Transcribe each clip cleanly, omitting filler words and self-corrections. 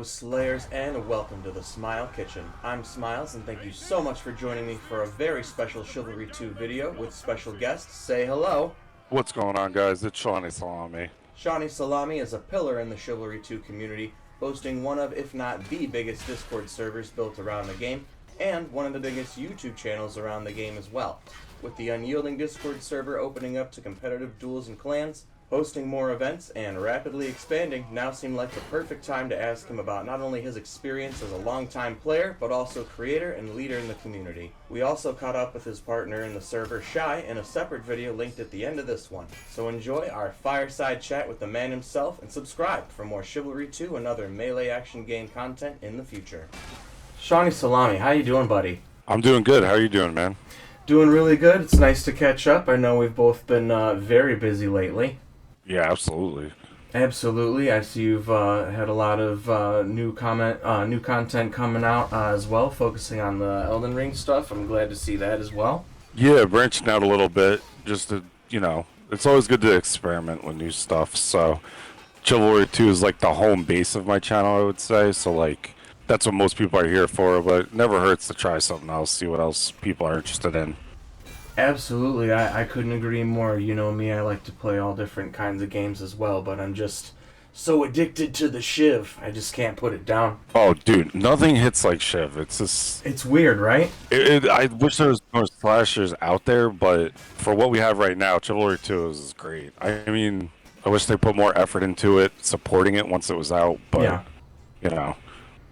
Slayers, and welcome to the Smile Kitchen. I'm Smiles, and thank you so much for joining me for a very special Chivalry 2 video with special guests. Say hello. What's going on, guys? It's Shaunie Salami. Shaunie Salami is a pillar in the Chivalry 2 community, boasting one of, if not the biggest Discord servers built around the game, and one of the biggest YouTube channels around the game as well. With the Unyielding Discord server opening up to competitive duels and clans, hosting more events, and rapidly expanding, now seemed like the perfect time to ask him about not only his experience as a longtime player, but also creator and leader in the community. We also caught up with his partner in the server, Shai, in a separate video linked at the end of this one. So enjoy our fireside chat with the man himself, and subscribe for more Chivalry 2 and other melee action game content in the future. Shaunie Salami, how you doing, buddy? I'm doing good. How are you doing, man? Doing really good. It's nice to catch up. I know we've both been very busy lately. Yeah, absolutely. Absolutely. I see you've had a lot of new content coming out as well, focusing on the Elden Ring stuff. I'm glad to see that as well. Yeah, branching out a little bit, just to, it's always good to experiment with new stuff. So, Chivalry 2 is like the home base of my channel, I would say. So, like, that's what most people are here for, but it never hurts to try something else, see what else people are interested in. Absolutely. I couldn't agree more. You know me, I like to play all different kinds of games as well, but I'm just so addicted to the Shiv. I just can't put it down. Oh, dude, nothing hits like Shiv. It's just... It's weird, right? I wish there was more slashers out there, but for what we have right now, Chivalry 2 is great. I mean, I wish they put more effort into it, supporting it once it was out, but, yeah.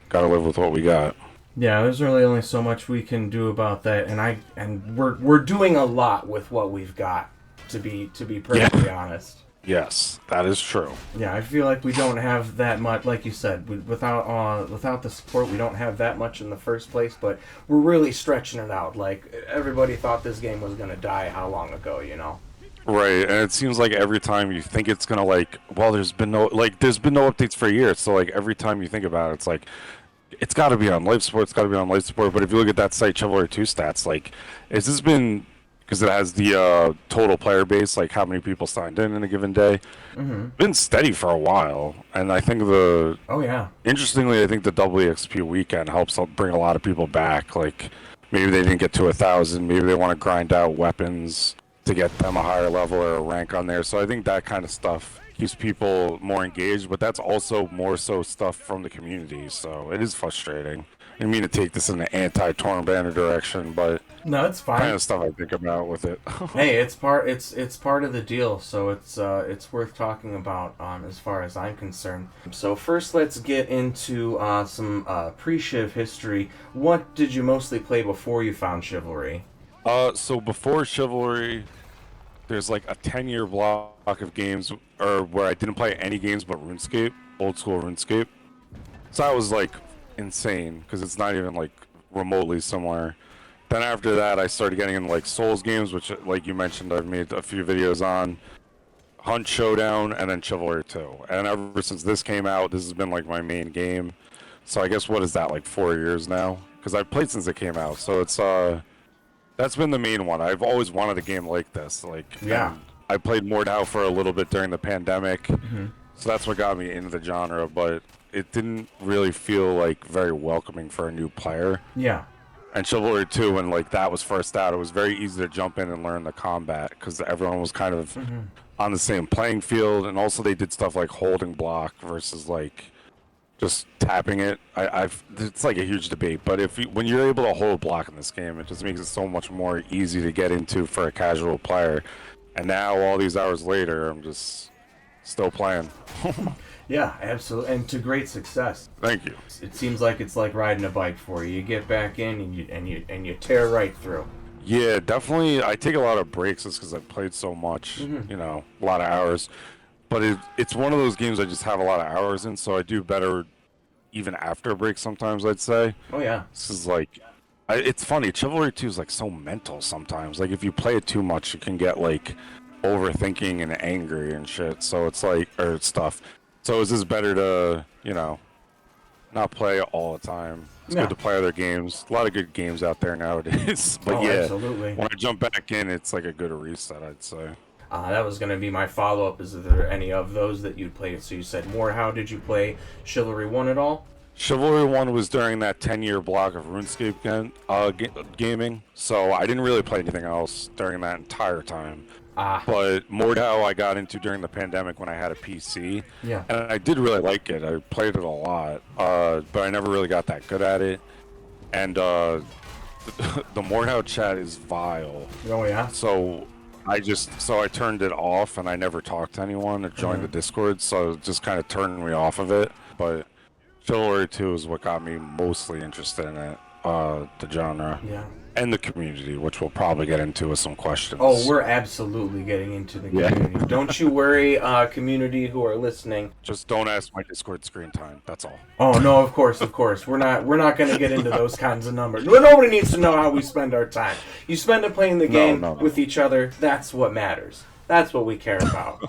Gotta live with what we got. Yeah, there's really only so much we can do about that, and we're doing a lot with what we've got, to be perfectly honest. Yes, that is true. Yeah, I feel like we don't have that much, like you said, without the support, we don't have that much in the first place, but we're really stretching it out. Like, everybody thought this game was going to die how long ago, you know? Right, and it seems like every time you think it's going to, there's been no updates for years, so, like, every time you think about it, it's like, it's got to be on life support, but if you look at that site, Chivalry 2 stats, like, has this been, because it has the total player base, like how many people signed in a given day, been steady for a while, and I think interestingly, I think the double EXP weekend helps bring a lot of people back, like, maybe they didn't get to 1,000, maybe they want to grind out weapons to get them a higher level or a rank on there, so I think that kind of stuff keeps people more engaged, but that's also more so stuff from the community, so it is frustrating. I didn't mean to take this in an anti-Torn Banner direction, but no, it's fine. Kind of stuff I think about with it. Hey, it's part of the deal, so it's worth talking about as far as I'm concerned. So first, let's get into some pre-Shiv history. What did you mostly play before you found Chivalry? So before Chivalry, there's like a 10-year block of games where I didn't play any games but RuneScape, old school RuneScape. So that was like insane because it's not even like remotely similar. Then after that, I started getting into like Souls games, which, like you mentioned, I've made a few videos on. Hunt Showdown, and then Chivalry 2. And ever since this came out, this has been like my main game. So I guess, what is that, like 4 years now? Because I've played since it came out. So it's that's been the main one. I've always wanted a game like this. Like, yeah. I played Mordhau for a little bit during the pandemic, so that's what got me into the genre, but it didn't really feel like very welcoming for a new player. Yeah. And Chivalry 2, when like that was first out, it was very easy to jump in and learn the combat because everyone was kind of on the same playing field, and also they did stuff like holding block versus like just tapping it. It's like a huge debate, but when you're able to hold block in this game, it just makes it so much more easy to get into for a casual player. And now, all these hours later, I'm just still playing. Yeah, absolutely, and to great success. Thank you. It seems like it's like riding a bike for you. You get back in and you tear right through. Yeah, definitely. I take a lot of breaks just because I've played so much, a lot of hours. But it's one of those games I just have a lot of hours in, so I do better even after a break sometimes, I'd say. Oh, yeah. This is like... it's funny, Chivalry 2 is like so mental sometimes. Like if you play it too much, you can get like overthinking and angry and shit. So it's like, or stuff. So it's just better to, not play it all the time. It's good to play other games. A lot of good games out there nowadays. But absolutely. When I jump back in, it's like a good reset, I'd say. That was going to be my follow-up. Is there any of those that you played? So you said more. How did you play Chivalry 1 at all? Chivalry 1 was during that 10-year block of RuneScape gaming, so I didn't really play anything else during that entire time. Ah, But Mordhau I got into during the pandemic when I had a PC, yeah. and I did really like it. I played it a lot, but I never really got that good at it. And the Mordhau chat is vile. Oh, yeah? So I turned it off, and I never talked to anyone or joined the Discord, so it just kind of turned me off of it. But Chivalry 2 is what got me mostly interested in it, the genre. Yeah. And the community, which we'll probably get into with some questions. Oh, we're absolutely getting into the community. Don't you worry, community who are listening. Just don't ask my Discord screen time. That's all. Oh no, of course. We're not going to get into those kinds of numbers. Nobody needs to know how we spend our time. You spend it playing the game with each other. That's what matters. That's what we care about.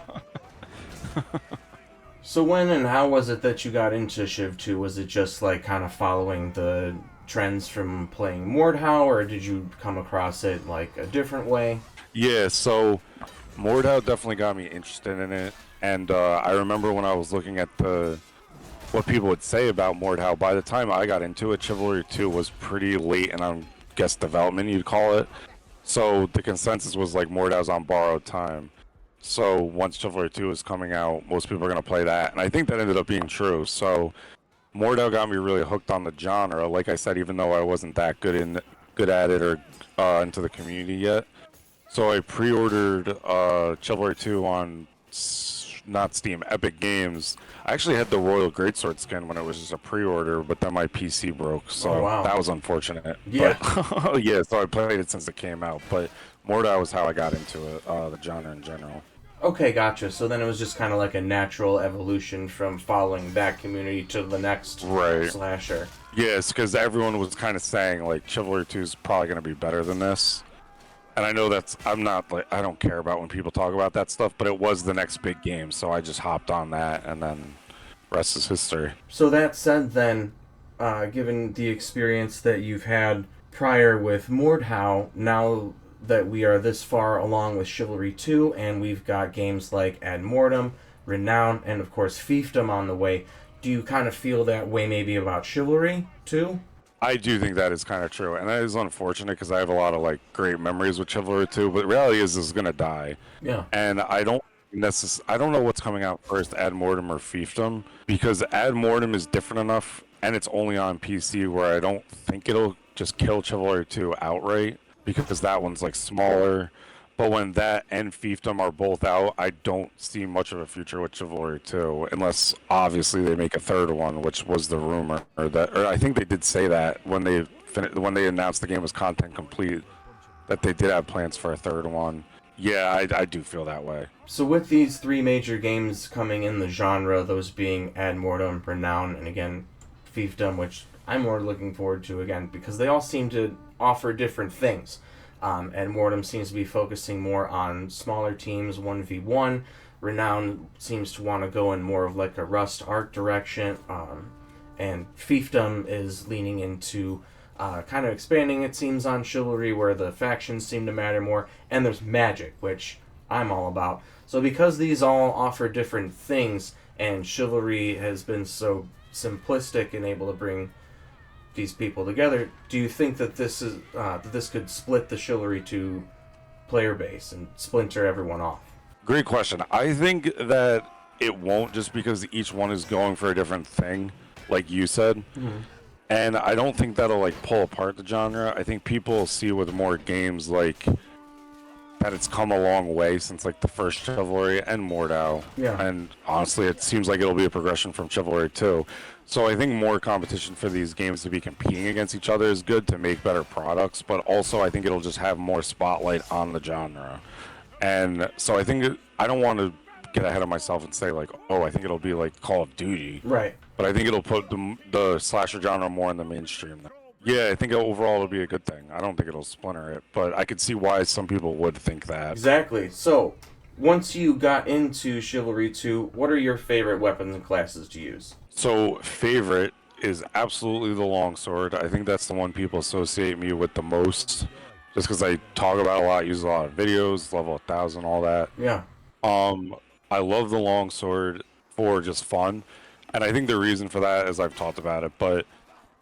So when and how was it that you got into Shiv 2? Was it just like kind of following the trends from playing Mordhau, or did you come across it like a different way? Yeah, so Mordhau definitely got me interested in it, and I remember when I was looking at what people would say about Mordhau. By the time I got into it, Chivalry 2 was pretty late in, I guess, development, you'd call it. So the consensus was like Mordhau's on borrowed time. So once Chivalry 2 was coming out, most people are going to play that, and I think that ended up being true. So Mordhau got me really hooked on the genre. Like I said, even though I wasn't that good at it or into the community yet. So I pre-ordered Chivalry 2 on not Steam, Epic Games. I actually had the Royal Greatsword skin when it was just a pre-order, but then my PC broke, so that was unfortunate. Yeah. But, yeah, so I played it since it came out, but Mordhau was how I got into it, the genre in general. Okay, gotcha. So then it was just kind of like a natural evolution from following that community to the next slasher. Yes, because everyone was kind of saying, like, Chivalry 2 is probably going to be better than this. And I know I don't care about when people talk about that stuff, but it was the next big game, so I just hopped on that, and then rest is history. So that said then, given the experience that you've had prior with Mordhau, now that we are this far along with Chivalry 2, and we've got games like Ad Mortem, Renown, and of course Fiefdom on the way, do you kind of feel that way maybe about Chivalry 2? I do think that is kind of true, and that is unfortunate because I have a lot of like great memories with Chivalry 2, but the reality is this is going to die. Yeah. And I don't know what's coming out first, Ad Mortem or Fiefdom, because Ad Mortem is different enough, and it's only on PC, where I don't think it'll just kill Chivalry 2 outright, because that one's like smaller. But when that and Fiefdom are both out, I don't see much of a future with Chivalry 2, unless obviously they make a third one, which was the rumor, or I think they did say that when they announced the game was content complete, that they did have plans for a third one. Yeah, I do feel that way. So with these three major games coming in the genre, those being Ad Mortem, Renown, and again Fiefdom, which I'm more looking forward to again because they all seem to offer different things. Ad Mortem seems to be focusing more on smaller teams, 1v1. Renown seems to want to go in more of like a Rust art direction. And Fiefdom is leaning into kind of expanding, it seems, on Chivalry, where the factions seem to matter more. And there's magic, which I'm all about. So because these all offer different things, and Chivalry has been so simplistic and able to bring these people together, do you think that this could split the Chivalry 2 player base and splinter everyone off? Great question. I think that it won't, just because each one is going for a different thing, like you said. Mm-hmm. And I don't think that'll like pull apart the genre. I think people will see with more games like that it's come a long way since like the first Chivalry and Mordhau. Yeah. And honestly, it seems like it'll be a progression from Chivalry 2. So I think more competition for these games to be competing against each other is good to make better products, but also I think it'll just have more spotlight on the genre. And so I think I don't want to get ahead of myself and say like, oh, I think it'll be like Call of Duty. Right. But I think it'll put the slasher genre more in the mainstream. Yeah, I think overall it'll be a good thing. I don't think it'll splinter it, but I could see why some people would think that. Exactly. So, once you got into Chivalry 2, what are your favorite weapons and classes to use? So, favorite is absolutely the Longsword. I think that's the one people associate me with the most, just because I talk about it a lot, use a lot of videos, level 1000, all that. Yeah. I love the Longsword for just fun. And I think the reason for that is I've talked about it, but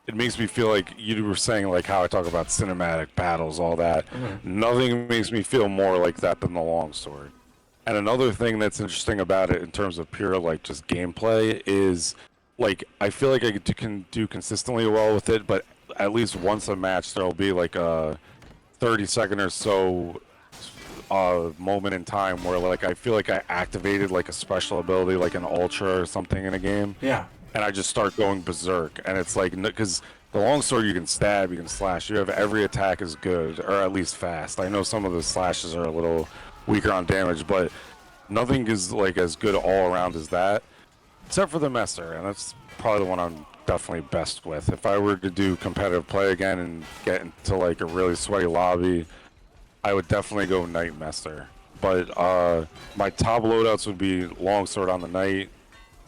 it makes me feel like you were saying, like how I talk about cinematic battles, all that. Nothing makes me feel more like that than the longsword. And another thing that's interesting about it in terms of pure like just gameplay is like I feel like can do consistently well with it, but at least once a match there'll be like a 30-second or so moment in time where like I feel like I activated like a special ability like an ultra or something in a game, Yeah. and I just start going berserk. And it's like because the longsword you can stab, you can slash, you have every attack is good or at least fast. I know some of the slashes are a little weaker on damage, but nothing is like as good all around as that, except for the messer, and that's probably the one I'm definitely best with. If I were to do competitive play again and get into like a really sweaty lobby, I would definitely go Knight Messer. But my top loadouts would be Longsword on the Knight,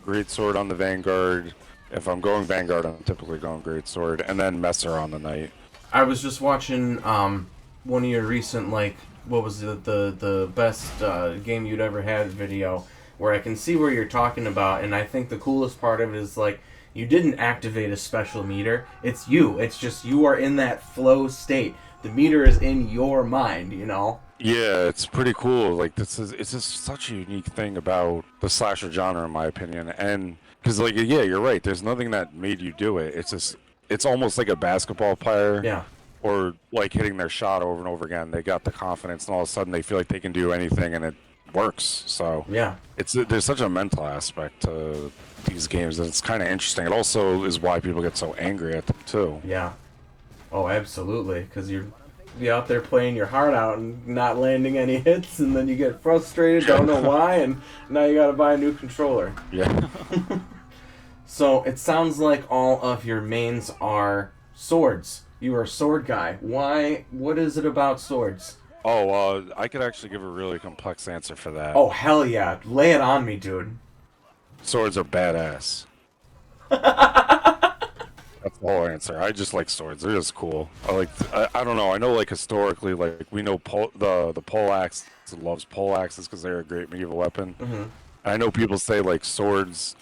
Greatsword on the Vanguard. If I'm going Vanguard, I'm typically going Greatsword, and then Messer on the Knight. I was just watching one of your recent, like, what was the best game you'd ever had video, where I can see where you're talking about, and I think the coolest part of it is, like, you didn't activate a special meter. It's you. It's just you are in that flow state. The meter is in your mind, you know? Yeah, it's pretty cool. Like it's just such a unique thing about the slasher genre, in my opinion. And because like yeah, you're right. There's nothing that made you do it. It's just it's almost like a basketball player, Yeah. or like hitting their shot over and over again. They got the confidence, and all of a sudden they feel like they can do anything, and it works. So Yeah. it's there's such a mental aspect to these games that it's kind of interesting. It also is why people get so angry at them too. Yeah. Oh, absolutely. Because you're out there playing your heart out and not landing any hits, and then you get frustrated, don't know why, and now you gotta buy a new controller. Yeah. So it sounds like all of your mains are swords. You are a sword guy. Why? What is it about swords? Oh, I could actually give a really complex answer for that. Oh, hell yeah. Lay it on me, dude. Swords are badass. That's the whole answer. I just like swords. They're just cool. I don't know. I know like historically, like we know the poleaxe loves poleaxes because they're a great medieval weapon. Mm-hmm. And I know people say like swords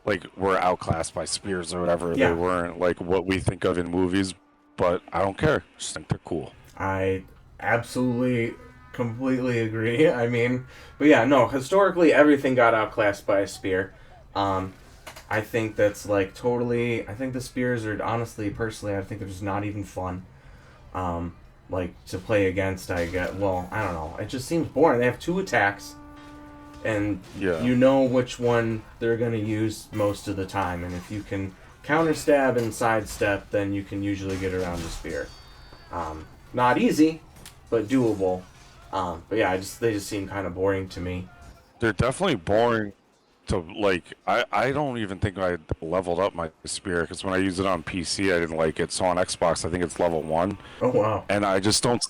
like were outclassed by spears or whatever. Yeah. They weren't like what we think of in movies, but I don't care. I just think they're cool. I absolutely, completely agree. I mean, but yeah, no, historically everything got outclassed by a spear. I think that's like totally. I think the spears are honestly, personally, I think they're just not even fun. Like to play against. I don't know. It just seems boring. They have 2 attacks, and Yeah. you know which one they're gonna use most of the time. And if you can counter stab and sidestep, then you can usually get around the spear. Not easy, but doable. But yeah, they just seem kind of boring to me. They're definitely boring. To like, I don't even think I leveled up my spear because when I used it on PC, I didn't like it. So on Xbox, I think it's level 1. Oh wow. And I just don't,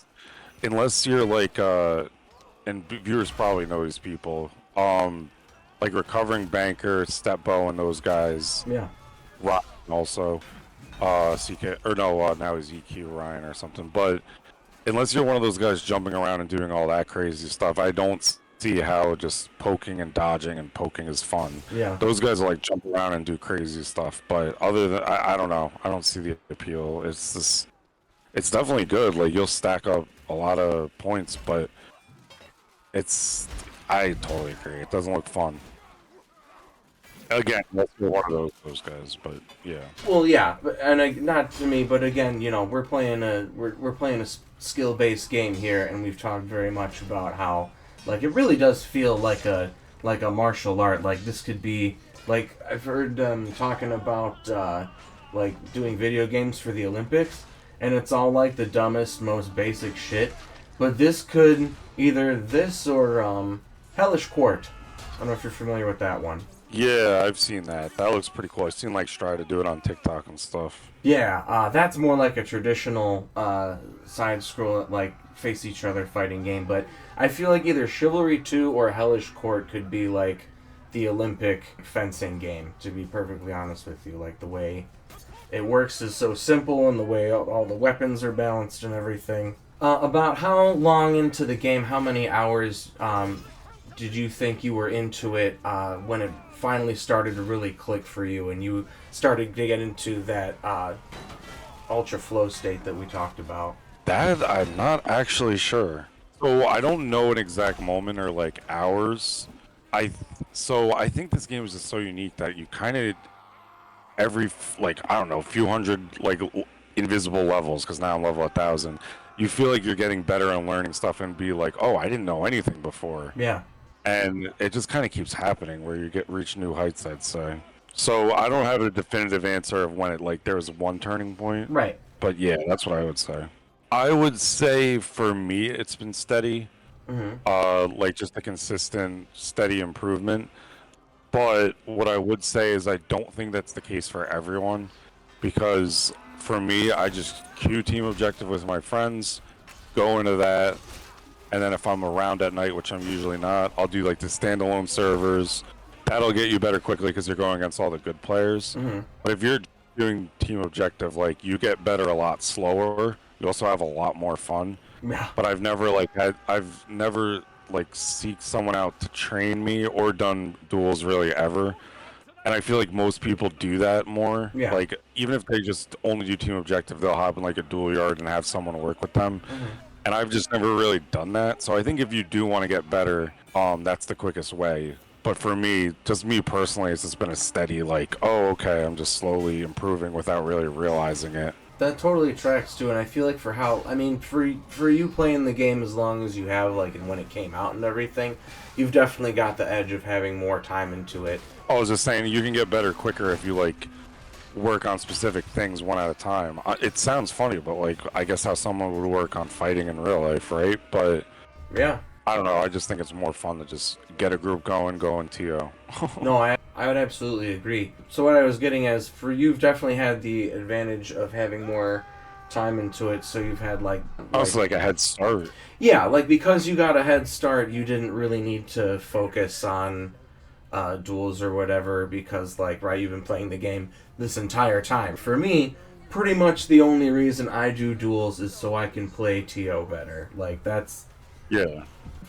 unless you're like, and viewers probably know these people, like Recovering Banker, Step Bow, and those guys. Yeah. Rock also, CK, or no, now he's EQ Ryan or something. But unless you're one of those guys jumping around and doing all that crazy stuff, I don't see how just poking and dodging and poking is fun. Yeah. Those guys like jump around and do crazy stuff, but other than I don't know, I don't see the appeal. It's definitely good. Like you'll stack up a lot of points, but I totally agree. It doesn't look fun. Again, that's one of those guys, but yeah. Well, yeah, not to me, but again, you know, we're playing a skill-based game here, and we've talked very much about how like it really does feel like a martial art. Like this could be like I've heard talking about like doing video games for the Olympics, and it's all like the dumbest, most basic shit. But this could either this or Hellish Court. I don't know if you're familiar with that one. Yeah, I've seen that. That looks pretty cool. I've seen like Stride do it on TikTok and stuff. Yeah, that's more like a traditional side scroll, like face each other fighting game. But I feel like either Chivalry 2 or Hellish Court could be like the Olympic fencing game. To be perfectly honest with you, like the way it works is so simple, and the way all the weapons are balanced and everything. About how long into the game, how many hours did you think you were into it when it finally started to really click for you and you started to get into that ultra flow state that we talked about? That I'm not actually sure. So I don't know an exact moment or like hours. I think this game is just so unique that you kind of like I don't know, few hundred like invisible levels because now I'm level 1,000. You feel like you're getting better and learning stuff and be like, oh, I didn't know anything before. Yeah. And it just kind of keeps happening where you reach new heights, I'd say. So I don't have a definitive answer of when it like there was one turning point. Right. But yeah, that's what I would say. I would say for me, it's been steady. Like just a consistent, steady improvement. But what I would say is I don't think that's the case for everyone, because for me, I just queue team objective with my friends, go into that, and then if I'm around at night, which I'm usually not, I'll do like the standalone servers. That'll get you better quickly because you're going against all the good players. But if you're doing team objective, like you get better a lot slower. You also have a lot more fun. Yeah. But I've never seeked someone out to train me or done duels really ever. And I feel like most people do that more. Yeah. Like even if they just only do team objective, they'll hop in like a duel yard and have someone work with them. And I've just never really done that. So I think if you do want to get better, that's the quickest way. But for me, just me personally, it's just been a steady like, oh, okay, I'm just slowly improving without really realizing it. That totally tracks too, and I feel like for you playing the game as long as you have, like, and when it came out and everything, you've definitely got the edge of having more time into it. I was just saying, you can get better quicker if you, like, work on specific things one at a time. It sounds funny, but, like, I guess how someone would work on fighting in real life, right? But, yeah. I don't know, I just think it's more fun to just get a group going, go in TO. No, I would absolutely agree. So what I was getting at is, for you've definitely had the advantage of having more time into it, so you've had, like Also, like, a head start. Yeah, like, because you got a head start, you didn't really need to focus on duels or whatever, because, like, right, you've been playing the game this entire time. For me, pretty much the only reason I do duels is so I can play TO better. Like, that's... Yeah.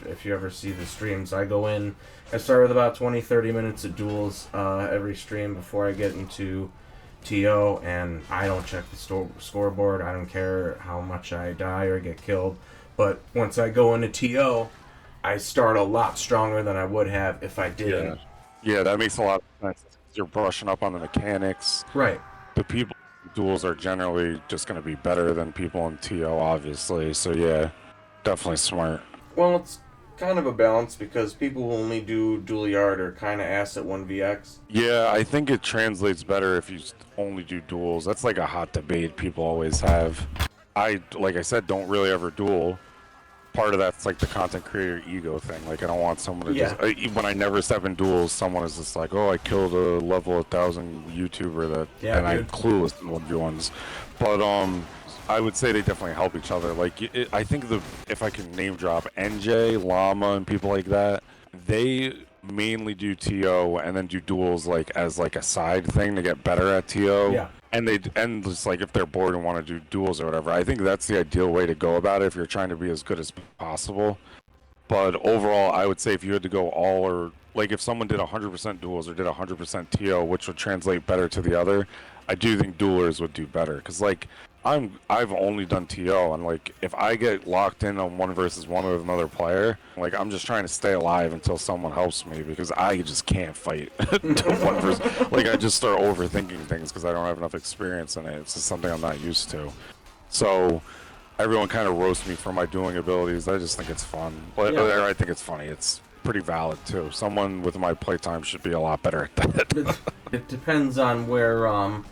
If you ever see the streams, I go in, I start with about 20-30 minutes of duels every stream before I get into TO, and I don't check the scoreboard. I don't care how much I die or get killed. But once I go into TO, I start a lot stronger than I would have if I didn't. Yeah, that makes a lot of sense. You're brushing up on the mechanics. Right. The people in duels are generally just going to be better than people in TO, obviously. So yeah, definitely smart. Well, it's kind of a balance because people who only do dual yard are kind of ass at 1vx. Yeah, I think it translates better if you only do duels. That's like a hot debate people always have. Like I said, don't really ever duel. Part of that's like the content creator ego thing. Like I don't want someone to just... when I never step in duels, someone is just like, oh, I killed a level 1,000 YouTuber and I'm clueless in 1v1s. But I would say they definitely help each other. Like, I think if I can name drop NJ, Llama, and people like that, they mainly do TO and then do duels like as like a side thing to get better at TO. Yeah. And just like if they're bored and want to do duels or whatever, I think that's the ideal way to go about it if you're trying to be as good as possible. But overall, I would say if you had to go all or like if someone did 100% duels or did 100% TO, which would translate better to the other, I do think duelers would do better because like. I've only done TO, and like if I get locked in on 1v1 with another player, like I'm just trying to stay alive until someone helps me because I just can't fight. Like I just start overthinking things because I don't have enough experience in it. It's just something I'm not used to. So everyone kind of roasts me for my dueling abilities. I just think it's fun. Or I think it's funny. It's pretty valid too. Someone with my playtime should be a lot better at that. It depends on where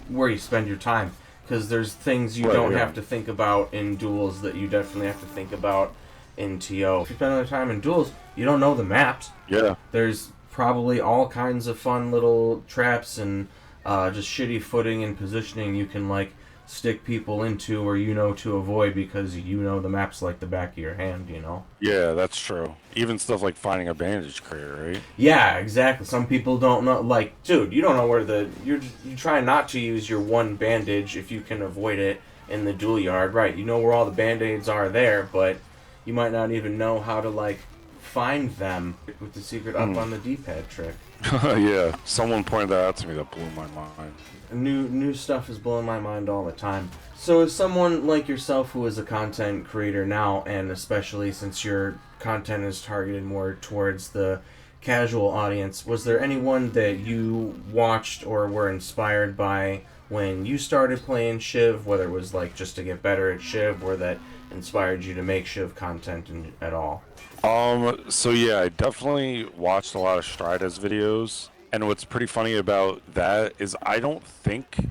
you spend your time. Because there's things you don't have to think about in duels that you definitely have to think about in TO. If you spend other time in duels, you don't know the maps. Yeah. There's probably all kinds of fun little traps and just shitty footing and positioning you can like stick people into or to avoid because you know the maps like the back of your hand, Yeah, that's true. Even stuff like finding a bandage crate, right? Yeah, exactly. Some people don't know, like, dude, you don't know where you try not to use your one bandage if you can avoid it in the dual yard, right? You know where all the band-aids are there, but you might not even know how to, like, find them with the secret up on the D-pad trick. Yeah, someone pointed that out to me that blew my mind. New stuff is blowing my mind all the time. So as someone like yourself who is a content creator now, and especially since your content is targeted more towards the casual audience, was there anyone that you watched or were inspired by when you started playing Shiv, whether it was like just to get better at Shiv or that inspired you to make Shiv content at all? So yeah, I definitely watched a lot of Strida's videos, and what's pretty funny about that is I don't think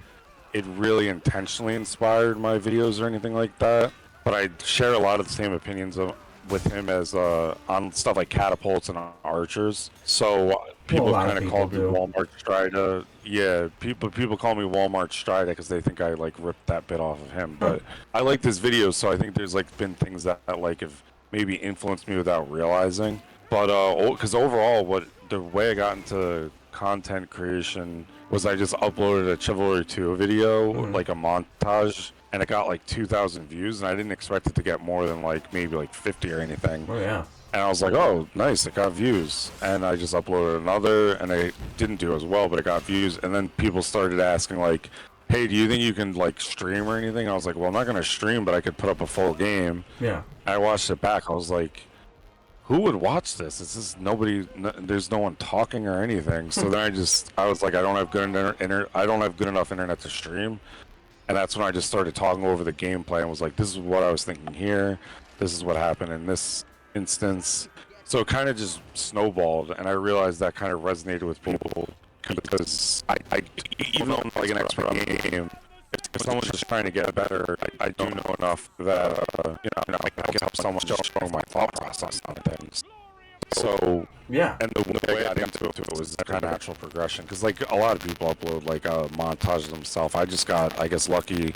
it really intentionally inspired my videos or anything like that, but I share a lot of the same opinions with him as on stuff like catapults and archers. So people kind of call me Walmart Strida. Yeah, people call me Walmart Strida because they think I like ripped that bit off of him. But I like his videos, so I think there's like been things that like have maybe influenced me without realizing. But because overall, the way I got into content creation was I just uploaded a Chivalry 2 video, like a montage, and it got like 2,000 views, and I didn't expect it to get more than like maybe like 50 or anything. Oh yeah. And I was like, oh, nice, it got views. And I just uploaded another, and I didn't do as well, but it got views. And then people started asking like, hey, do you think you can like stream or anything? I was like, well, I'm not gonna stream, but I could put up a full game. Yeah. I watched it back. I was like, who would watch this? It's just nobody. There's no one talking or anything. So then I was like, I don't have good enough internet to stream, and that's when I just started talking over the gameplay and was like, this is what I was thinking here. This is what happened in this instance. So it kind of just snowballed, and I realized that kind of resonated with people because I even though I'm like an expert on the game, if someone's just trying to get better, I do know enough that I can help someone just show my thought process on things. So yeah, and the way I got into it was kind of natural progression because like a lot of people upload like a montage of themselves. I just got, I guess, lucky.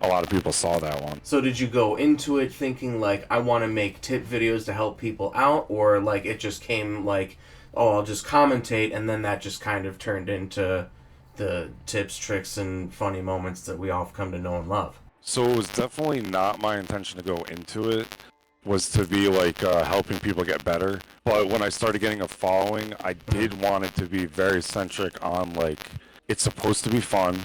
A lot of people saw that one. So did you go into it thinking like I want to make tip videos to help people out, or like it just came like, oh, I'll just commentate, and then that just kind of turned into the tips, tricks, and funny moments that we all have come to know and love? So it was definitely not my intention to go into it, was to be like helping people get better. But when I started getting a following, I did want it to be very centric on like, it's supposed to be fun.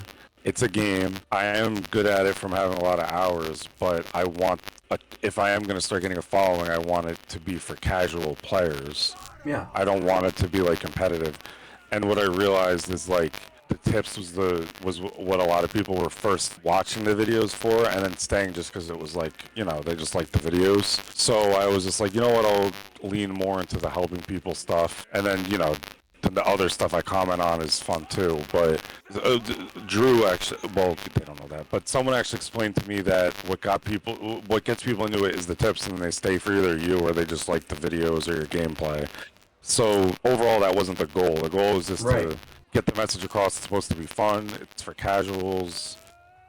It's a game. I am good at it from having a lot of hours, but if I am going to start getting a following, I want it to be for casual players. Yeah. I don't want it to be like competitive. And what I realized is like, the tips was what a lot of people were first watching the videos for, and then staying just because it was like, they just liked the videos. So I was just like, you know what, I'll lean more into the helping people stuff, and then the other stuff I comment on is fun too. But Drew actually, well, they don't know that, but someone actually explained to me that what gets people into it is the tips, and then they stay for either you or they just like the videos or your gameplay. So overall, that wasn't the goal. The goal was just to get the message across. It's supposed to be fun. It's for casuals,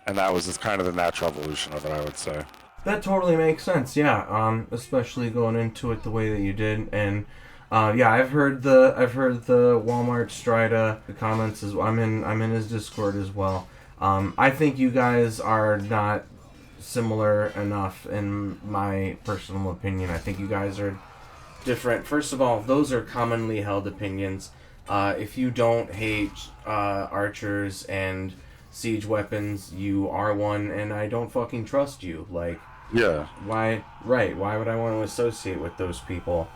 and that was just kind of the natural evolution of it, I would say. That totally makes sense. Yeah, especially going into it the way that you did, and yeah, I've heard the Walmart Strida comments as well. I'm in his Discord as well. I think you guys are not similar enough in my personal opinion. I think you guys are different. First of all, those are commonly held opinions. If you don't hate archers and siege weapons, you are one, and I don't fucking trust you. Like, yeah, why would I want to associate with those people?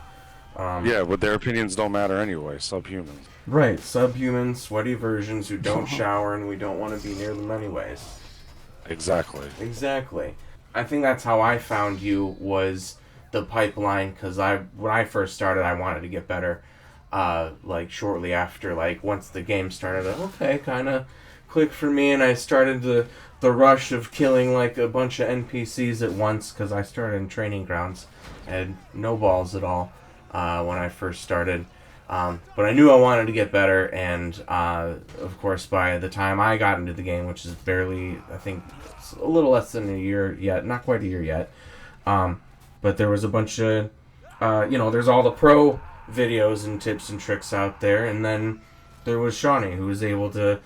Yeah, but their opinions don't matter anyway. Subhumans. Right, subhumans, sweaty versions who don't shower, and we don't want to be near them anyways. Exactly. I think that's how I found you, was the pipeline, because when I first started, I wanted to get better. Like shortly after, like once the game started, okay, kind of clicked for me, and I started the rush of killing like a bunch of NPCs at once, because I started in training grounds. I had no balls at all when I first started, but I knew I wanted to get better, and of course by the time I got into the game, which is barely, I think, a little less than a year yet, not quite a year yet, but there was a bunch of, there's all the pro videos and tips and tricks out there, and then there was Shaunie, who was able to,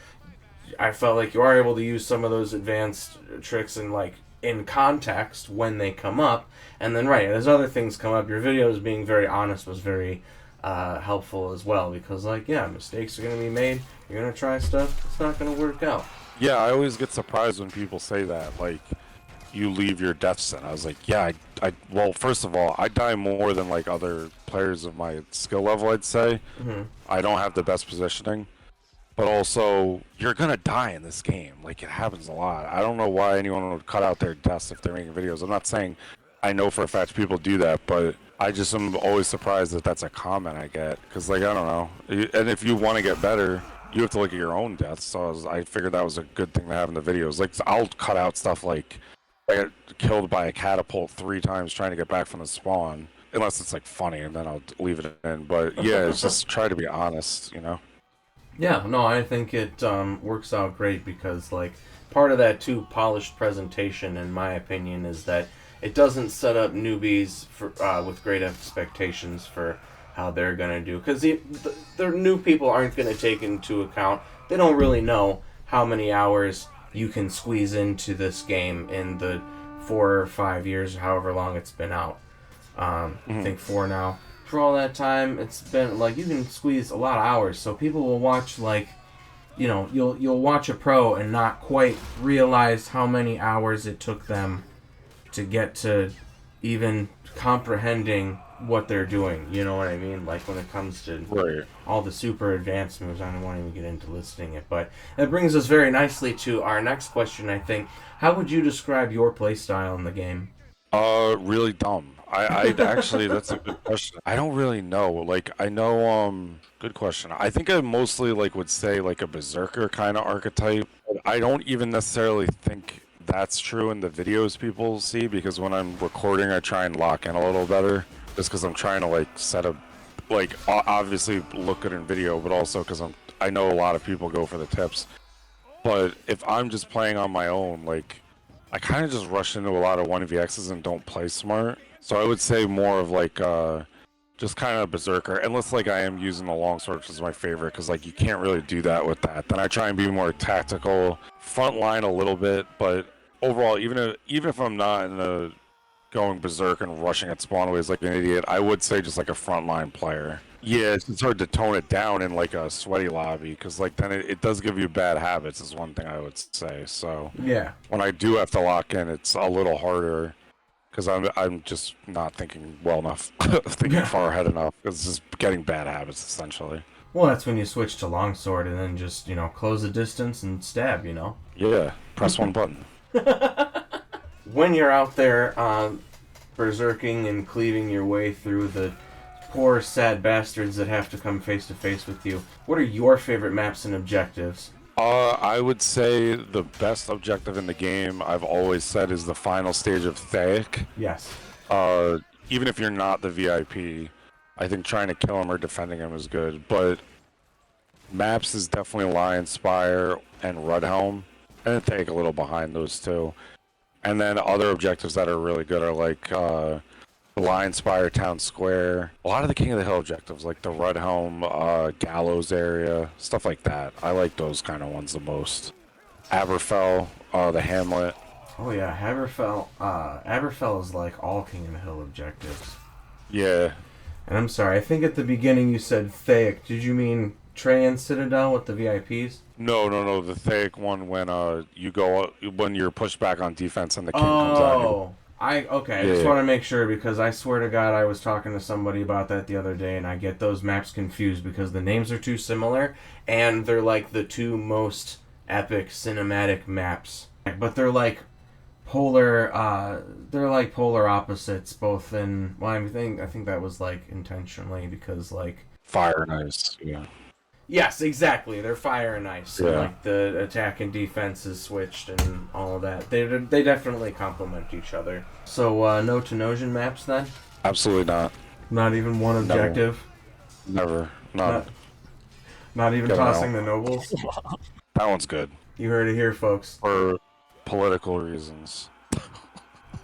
I felt like you are able to use some of those advanced tricks and like in context when they come up. And then, right, as other things come up, your videos being very honest was very helpful as well. Because, like, yeah, mistakes are going to be made. You're going to try stuff. It's not going to work out. Yeah, I always get surprised when people say that. Like, you leave your deaths in. I was like, yeah, well, first of all, I die more than, like, other players of my skill level, I'd say. Mm-hmm. I don't have the best positioning. But also, you're gonna die in this game. Like, it happens a lot. I don't know why anyone would cut out their deaths if they're making videos. I'm not saying I know for a fact people do that, but I just am always surprised that that's a comment I get. Because, like, I don't know. And if you want to get better, you have to look at your own deaths. So I figured that was a good thing to have in the videos. Like, I'll cut out stuff like I got killed by a catapult 3 times trying to get back from the spawn. Unless it's, like, funny, and then I'll leave it in. But, yeah, it's just try to be honest, you know? Yeah, no, I think it works out great because, like, part of that, too, polished presentation, in my opinion, is that it doesn't set up newbies for with great expectations for how they're going to do. Because the new people aren't going to take into account, they don't really know how many hours you can squeeze into this game in the 4 or 5 years, however long it's been out. I think 4 now. For all that time, it's been like you can squeeze a lot of hours. So people will watch, like, you know, you'll watch a pro and not quite realize how many hours it took them to get to even comprehending what they're doing. You know what I mean? Like when it comes to all the super advanced moves, I don't want to even get into listing it. But that brings us very nicely to our next question, I think. How would you describe your playstyle in the game? Really dumb. I actually, that's a good question. I don't really know. Like, I know, good question. I think I mostly, like, would say, like, a berserker kind of archetype. I don't even necessarily think that's true in the videos people see, because when I'm recording, I try and lock in a little better, just because I'm trying to, like, set up, like, obviously look good in video, but also because I know a lot of people go for the tips. But if I'm just playing on my own, like, I kind of just rush into a lot of 1vx's and don't play smart. So I would say more of like just kind of berserker, unless like I am using the longsword, which is my favorite, because like you can't really do that with that. Then I try and be more tactical, front line a little bit, but overall, even if I'm not in the going berserk and rushing at spawn ways like an idiot, I would say just like a frontline player. Yeah, it's hard to tone it down in like a sweaty lobby, because like then it does give you bad habits is one thing I would say. So Yeah. when I do have to lock in, it's a little harder because I'm just not thinking well enough, thinking far ahead enough. It's just getting bad habits essentially. Well, that's when you switch to longsword and then just, you know, close the distance and stab, you know? Yeah, press one button. When you're out there berserking and cleaving your way through the poor, sad bastards that have to come face to face with you, what are your favorite maps and objectives? I would say the best objective in the game, I've always said, is the final stage of Theik. Yes. Even if you're not the VIP, I think trying to kill him or defending him is good. But maps is definitely Lion Spire and Rudhelm, and Theik a little behind those two. And then other objectives that are really good are like Lion Spire Town Square. A lot of the King of the Hill objectives, like the Rudhelm, Gallows area, stuff like that. I like those kind of ones the most. Aberfell, the Hamlet. Oh yeah, Aberfell is like all King of the Hill objectives. Yeah. And I'm sorry, I think at the beginning you said Theik. Did you mean Trey and Citadel with the VIPs? No. The Theik one when when you're pushed back on defense and the king comes at you. I just want to make sure, because I swear to God I was talking to somebody about that the other day and I get those maps confused because the names are too similar and they're like the two most epic cinematic maps. But they're like polar opposites both in, well, I think that was like intentionally because like Fire and Ice, yeah. Yes, exactly. They're fire and ice. Yeah. And, like the attack and defense is switched and all of that. They definitely complement each other. So no Tenosian maps then? Absolutely not. Not even one objective. Never. Not even Get tossing out. the nobles. That one's good You heard it here, folks. for political reasons.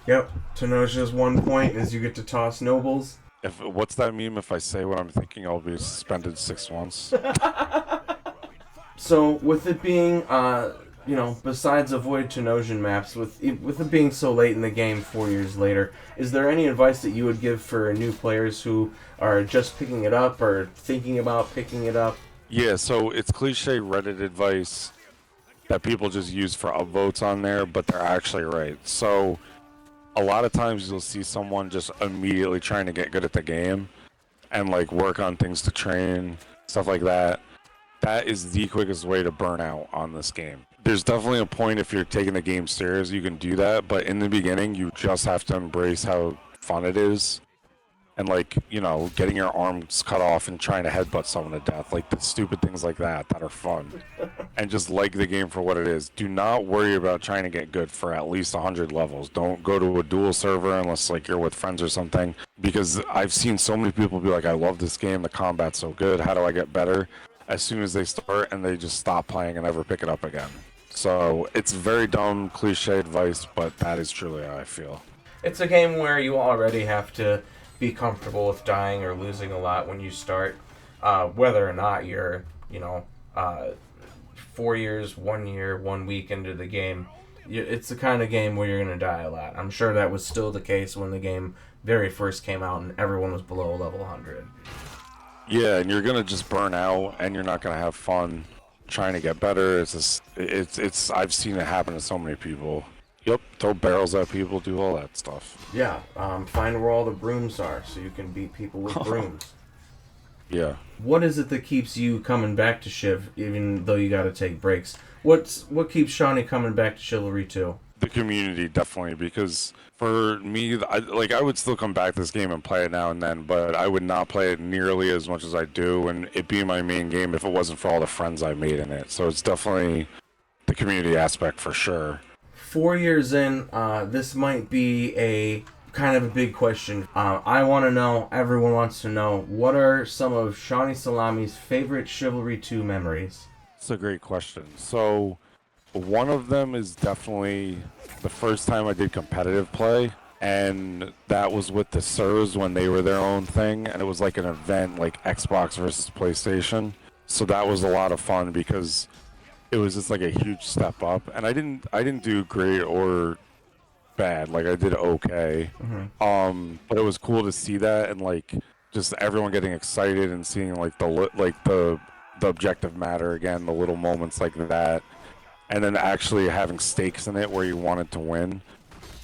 Yep. Tenosia's one point is you get to toss nobles. What's that meme? If I say what I'm thinking, I'll be suspended 6 months. So with it being besides avoid Tenosian maps, with it being so late in the game 4 years later, is there any advice that you would give for new players who are just picking it up or thinking about picking it up? Yeah, so it's cliche Reddit advice that people just use for upvotes on there, but they're actually right. So a lot of times you'll see someone just immediately trying to get good at the game and like work on things to train, stuff like that. That is the quickest way to burn out on this game. There's definitely a point if you're taking the game serious, you can do that, but in the beginning, you just have to embrace how fun it is. And like, getting your arms cut off and trying to headbutt someone to death, like the stupid things like that are fun. And just like the game for what it is. Do not worry about trying to get good for at least 100 levels. Don't go to a dual server unless like you're with friends or something. Because I've seen so many people be like, I love this game, the combat's so good, how do I get better? As soon as they start and they just stop playing and never pick it up again. So it's very dumb, cliche advice, but that is truly how I feel. It's a game where you already have to be comfortable with dying or losing a lot when you start, whether or not you're, 4 years, 1 year, 1 week into the game. It's the kind of game where you're going to die a lot. I'm sure that was still the case when the game very first came out and everyone was below level 100. Yeah, and you're going to just burn out and you're not going to have fun trying to get better. I've seen it happen to so many people. Yep, throw barrels at people, do all that stuff. Yeah, find where all the brooms are so you can beat people with brooms. Yeah. What is it that keeps you coming back to Shiv, even though you got to take breaks? What keeps Shaunie coming back to Chivalry 2? The community, definitely, because for me, I would still come back to this game and play it now and then, but I would not play it nearly as much as I do, and it being my main game if it wasn't for all the friends I made in it. So it's definitely the community aspect for sure. 4 years in, this might be a kind of a big question. I want to know, everyone wants to know, what are some of Shaunie Salami's favorite Chivalry 2 memories? That's a great question. So, one of them is definitely the first time I did competitive play, and that was with the Sirs when they were their own thing, and it was like an event, like Xbox versus PlayStation. So that was a lot of fun because it was just like a huge step up, and I didn't do great or bad. Like I did okay. Mm-hmm. But it was cool to see that and like just everyone getting excited and seeing like the objective matter again, the little moments like that, and then actually having stakes in it where you wanted to win.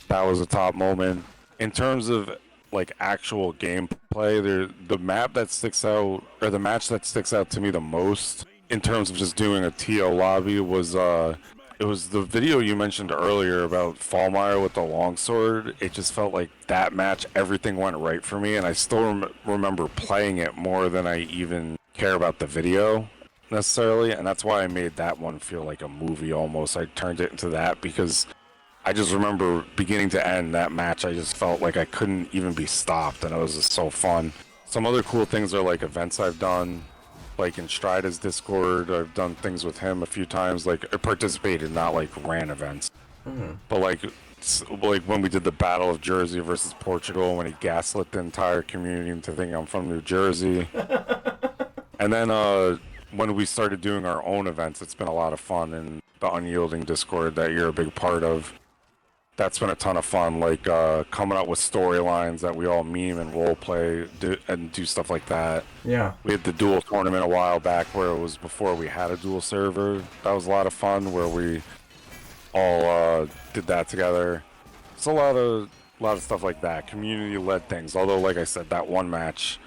That was a top moment. In terms of like actual gameplay, the map that sticks out, or the match that sticks out to me the most in terms of just doing a TO lobby was it was the video you mentioned earlier about Fallmeyer with the Longsword. It just felt like that match, everything went right for me, and I still remember playing it more than I even care about the video necessarily, and that's why I made that one feel like a movie almost. I turned it into that because I just remember beginning to end that match, I just felt like I couldn't even be stopped, and it was just so fun. Some other cool things are like events I've done, like in Strida's Discord. I've done things with him a few times, like I participated, not like ran events. Mm-hmm. But like when we did the Battle of Jersey versus Portugal, when he gaslit the entire community into thinking I'm from New Jersey. And then when we started doing our own events, it's been a lot of fun in the Unyielding Discord that you're a big part of. That's been a ton of fun, like coming up with storylines that we all meme and role play and do stuff like that. Yeah. We had the duel tournament a while back where it was before we had a dual server. That was a lot of fun where we all did that together. It's a lot of stuff like that, community-led things. Although, like I said, that one match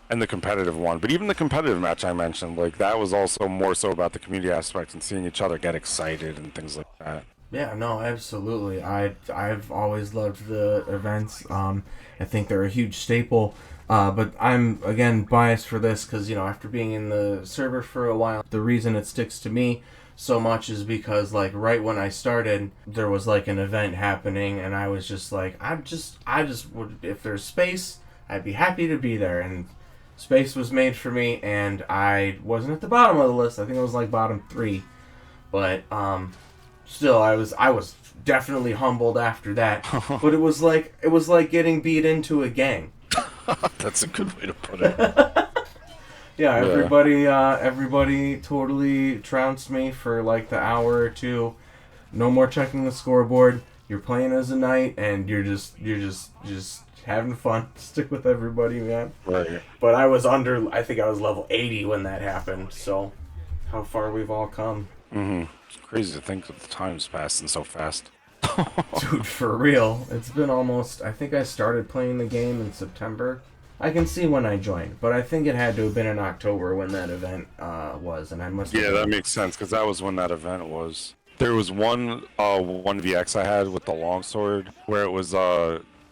and the competitive one, but even the competitive match I mentioned, like that was also more so about the community aspect and seeing each other get excited and things like that. Yeah, no, absolutely. I've always loved the events. I think they're a huge staple. But I'm, again, biased for this because, after being in the server for a while, the reason it sticks to me so much is because, like, right when I started, there was, like, an event happening, and I was just like, I just would, if there's space, I'd be happy to be there. And space was made for me, and I wasn't at the bottom of the list. I think I was, like, bottom 3. But, still, I was definitely humbled after that. But it was like getting beat into a gang. That's a good way to put it. Yeah, everybody totally trounced me for like the hour or two, No more checking the scoreboard. You're playing as a knight, and you're just having fun. Stick with everybody, man. Right. But I think I was level 80 when that happened. So, how far we've all come. It's crazy to think that the time's passing so fast. Dude, for real. It's been almost... I think I started playing the game in September. I can see when I joined, but I think it had to have been in October when that event was, and I must have... Yeah, that makes sense, because that was when that event was. There was one 1VX I had with the Longsword, where it was,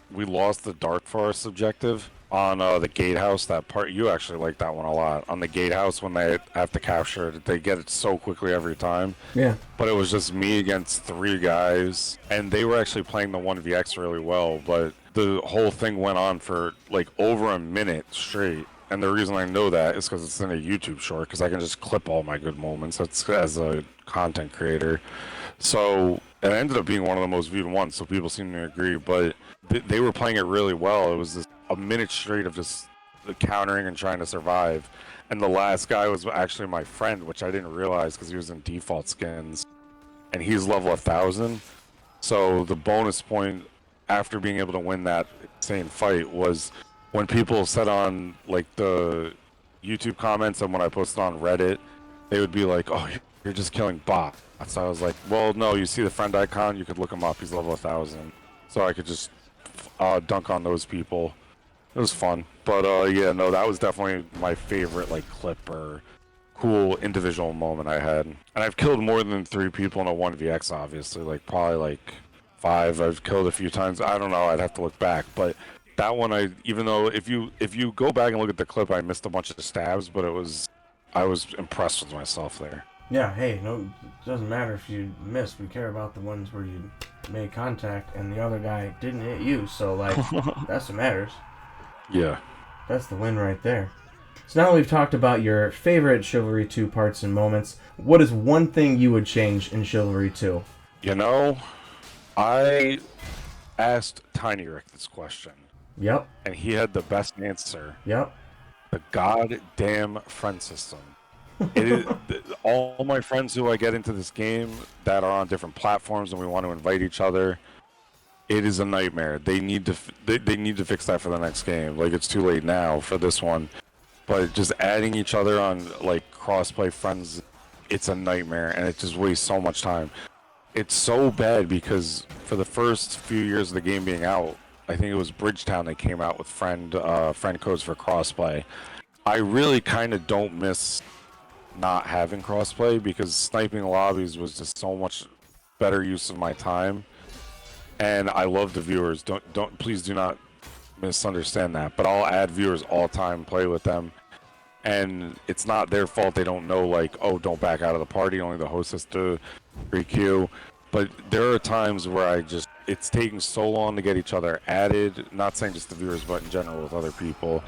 we lost the Dark Forest objective on the gatehouse. That part, you actually like that one a lot. On the gatehouse, when they have to capture it, they get it so quickly every time. Yeah. But it was just me against 3 guys, and they were actually playing the 1VX really well, but the whole thing went on for like over a minute straight. And the reason I know that is because it's in a YouTube short, because I can just clip all my good moments. That's as a content creator. So it ended up being one of the most viewed ones, so people seem to agree. But they were playing it really well. It was just a minute straight of just countering and trying to survive. And the last guy was actually my friend, which I didn't realize because he was in default skins. And he's level 1,000. So the bonus point after being able to win that insane fight was when people said on like the YouTube comments and when I posted on Reddit, they would be like, "Oh, you're just killing bots." So I was like, "Well, no. You see the friend icon? You could look him up. He's level 1,000." So I could just dunk on those people. It was fun, but yeah, no, that was definitely my favorite like clip or cool individual moment I had. And I've killed more than 3 people in a 1VX, obviously. Like probably like 5 I've killed a few times. I don't know. I'd have to look back, but. That one, even though if you go back and look at the clip, I missed a bunch of stabs, but I was impressed with myself there. Yeah, hey, no, it doesn't matter if you missed. We care about the ones where you made contact and the other guy didn't hit you, so, like, that's what matters. Yeah. That's the win right there. So now we've talked about your favorite Chivalry 2 parts and moments. What is one thing you would change in Chivalry 2? You know, I asked Tiny Rick this question. Yep. And he had the best answer. Yep. The goddamn friend system. It is, all my friends who I get into this game that are on different platforms and we want to invite each other, it is a nightmare. They need to they need to fix that for the next game. Like, it's too late now for this one. But just adding each other on like crossplay friends, it's a nightmare and it just wastes so much time. It's so bad because for the first few years of the game being out, I think it was Bridgetown that came out with friend codes for crossplay. I really kind of don't miss not having crossplay because sniping lobbies was just so much better use of my time. And I love the viewers. Please do not misunderstand that. But I'll add viewers all the time, play with them. And it's not their fault they don't know, like, oh, don't back out of the party, only the host has to re-queue. But there are times where it's taking so long to get each other added, not saying just the viewers, but in general with other people,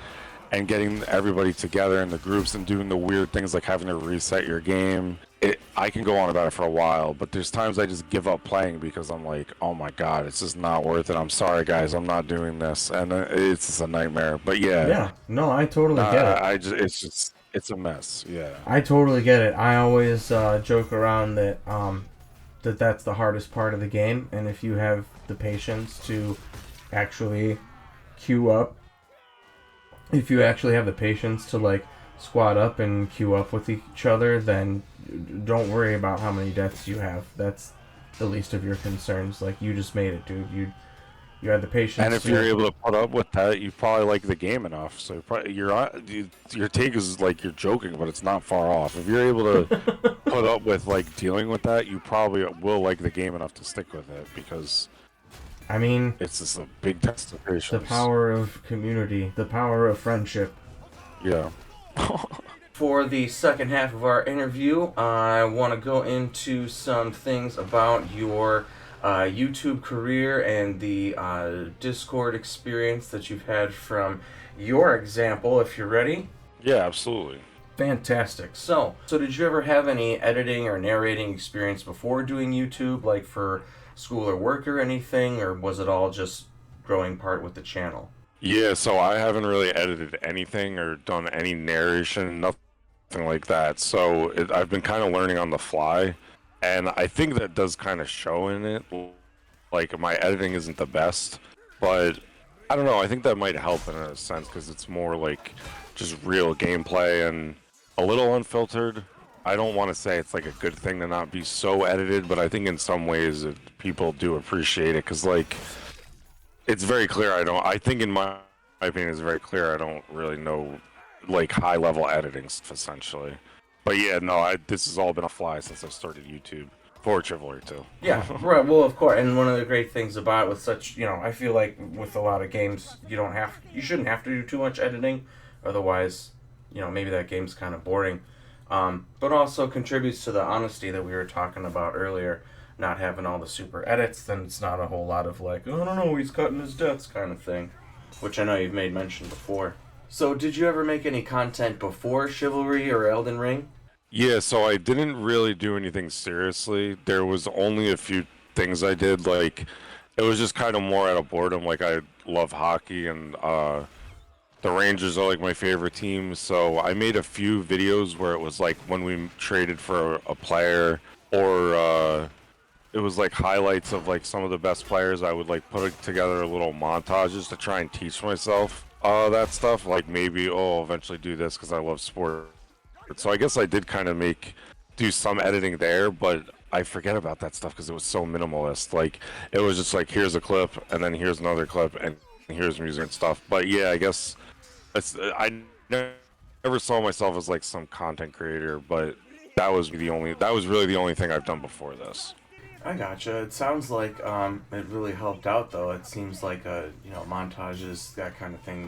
and getting everybody together in the groups and doing the weird things like having to reset your game. I can go on about it for a while, but there's times I just give up playing because I'm like, oh my god, it's just not worth it. I'm sorry, guys, I'm not doing this. And it's just a nightmare. But yeah. Yeah, no, I totally get it. It's a mess, yeah. I totally get it. I always joke around that that's the hardest part of the game, and if you have the patience to actually queue up, if you actually have the patience to like squad up and queue up with each other, then don't worry about how many deaths you have. That's the least of your concerns. Like, you just made it, dude. You had the patience. And if you're able to put up with that, you probably like the game enough. So your take is like you're joking, but it's not far off. If you're able to put up with like dealing with that, you probably will like the game enough to stick with it because, I mean, it's just a big test of patience. The power of community, the power of friendship. Yeah. For the second half of our interview, I want to go into some things about your YouTube career and the Discord experience that you've had from your example, if you're ready. Yeah, absolutely. Fantastic. So did you ever have any editing or narrating experience before doing YouTube, like for school or work or anything, or was it all just growing part with the channel? Yeah, so I haven't really edited anything or done any narration, nothing like that. So I've been kind of learning on the fly. and I think that does kind of show in it. Like my editing isn't the best, but I don't know. I think that might help in a sense because it's more like just real gameplay and a little unfiltered. I don't want to say it's like a good thing to not be so edited, but I think in some ways people do appreciate it because like it's very clear. I think in my opinion it's very clear. I don't really know like high level editing stuff essentially. But yeah, no, this has all been a fly since I started YouTube for Chivalry too. Yeah, right. Well, of course, and one of the great things about it with such, I feel like with a lot of games, you shouldn't have to do too much editing, otherwise, maybe that game's kind of boring. But also contributes to the honesty that we were talking about earlier. Not having all the super edits, then it's not a whole lot of like, oh, I don't know, he's cutting his deaths kind of thing, which I know you've made mention before. So, did you ever make any content before Chivalry or Elden Ring? Yeah, so I didn't really do anything seriously. There was only a few things I did. Like, it was just kind of more out of boredom. Like, I love hockey, and the Rangers are like my favorite team. So I made a few videos where it was like when we traded for a player, or it was like highlights of like some of the best players. I would like put together little montages to try and teach myself that stuff. Like maybe, oh, I'll eventually do this because I love sport. So I guess I did kind of do some editing there, but I forget about that stuff because it was so minimalist. Like it was just like here's a clip and then here's another clip and here's music and stuff. But yeah, I guess I never saw myself as like some content creator, but that was really the only thing I've done before this. I gotcha. It sounds like it really helped out, though. It seems like montages, that kind of thing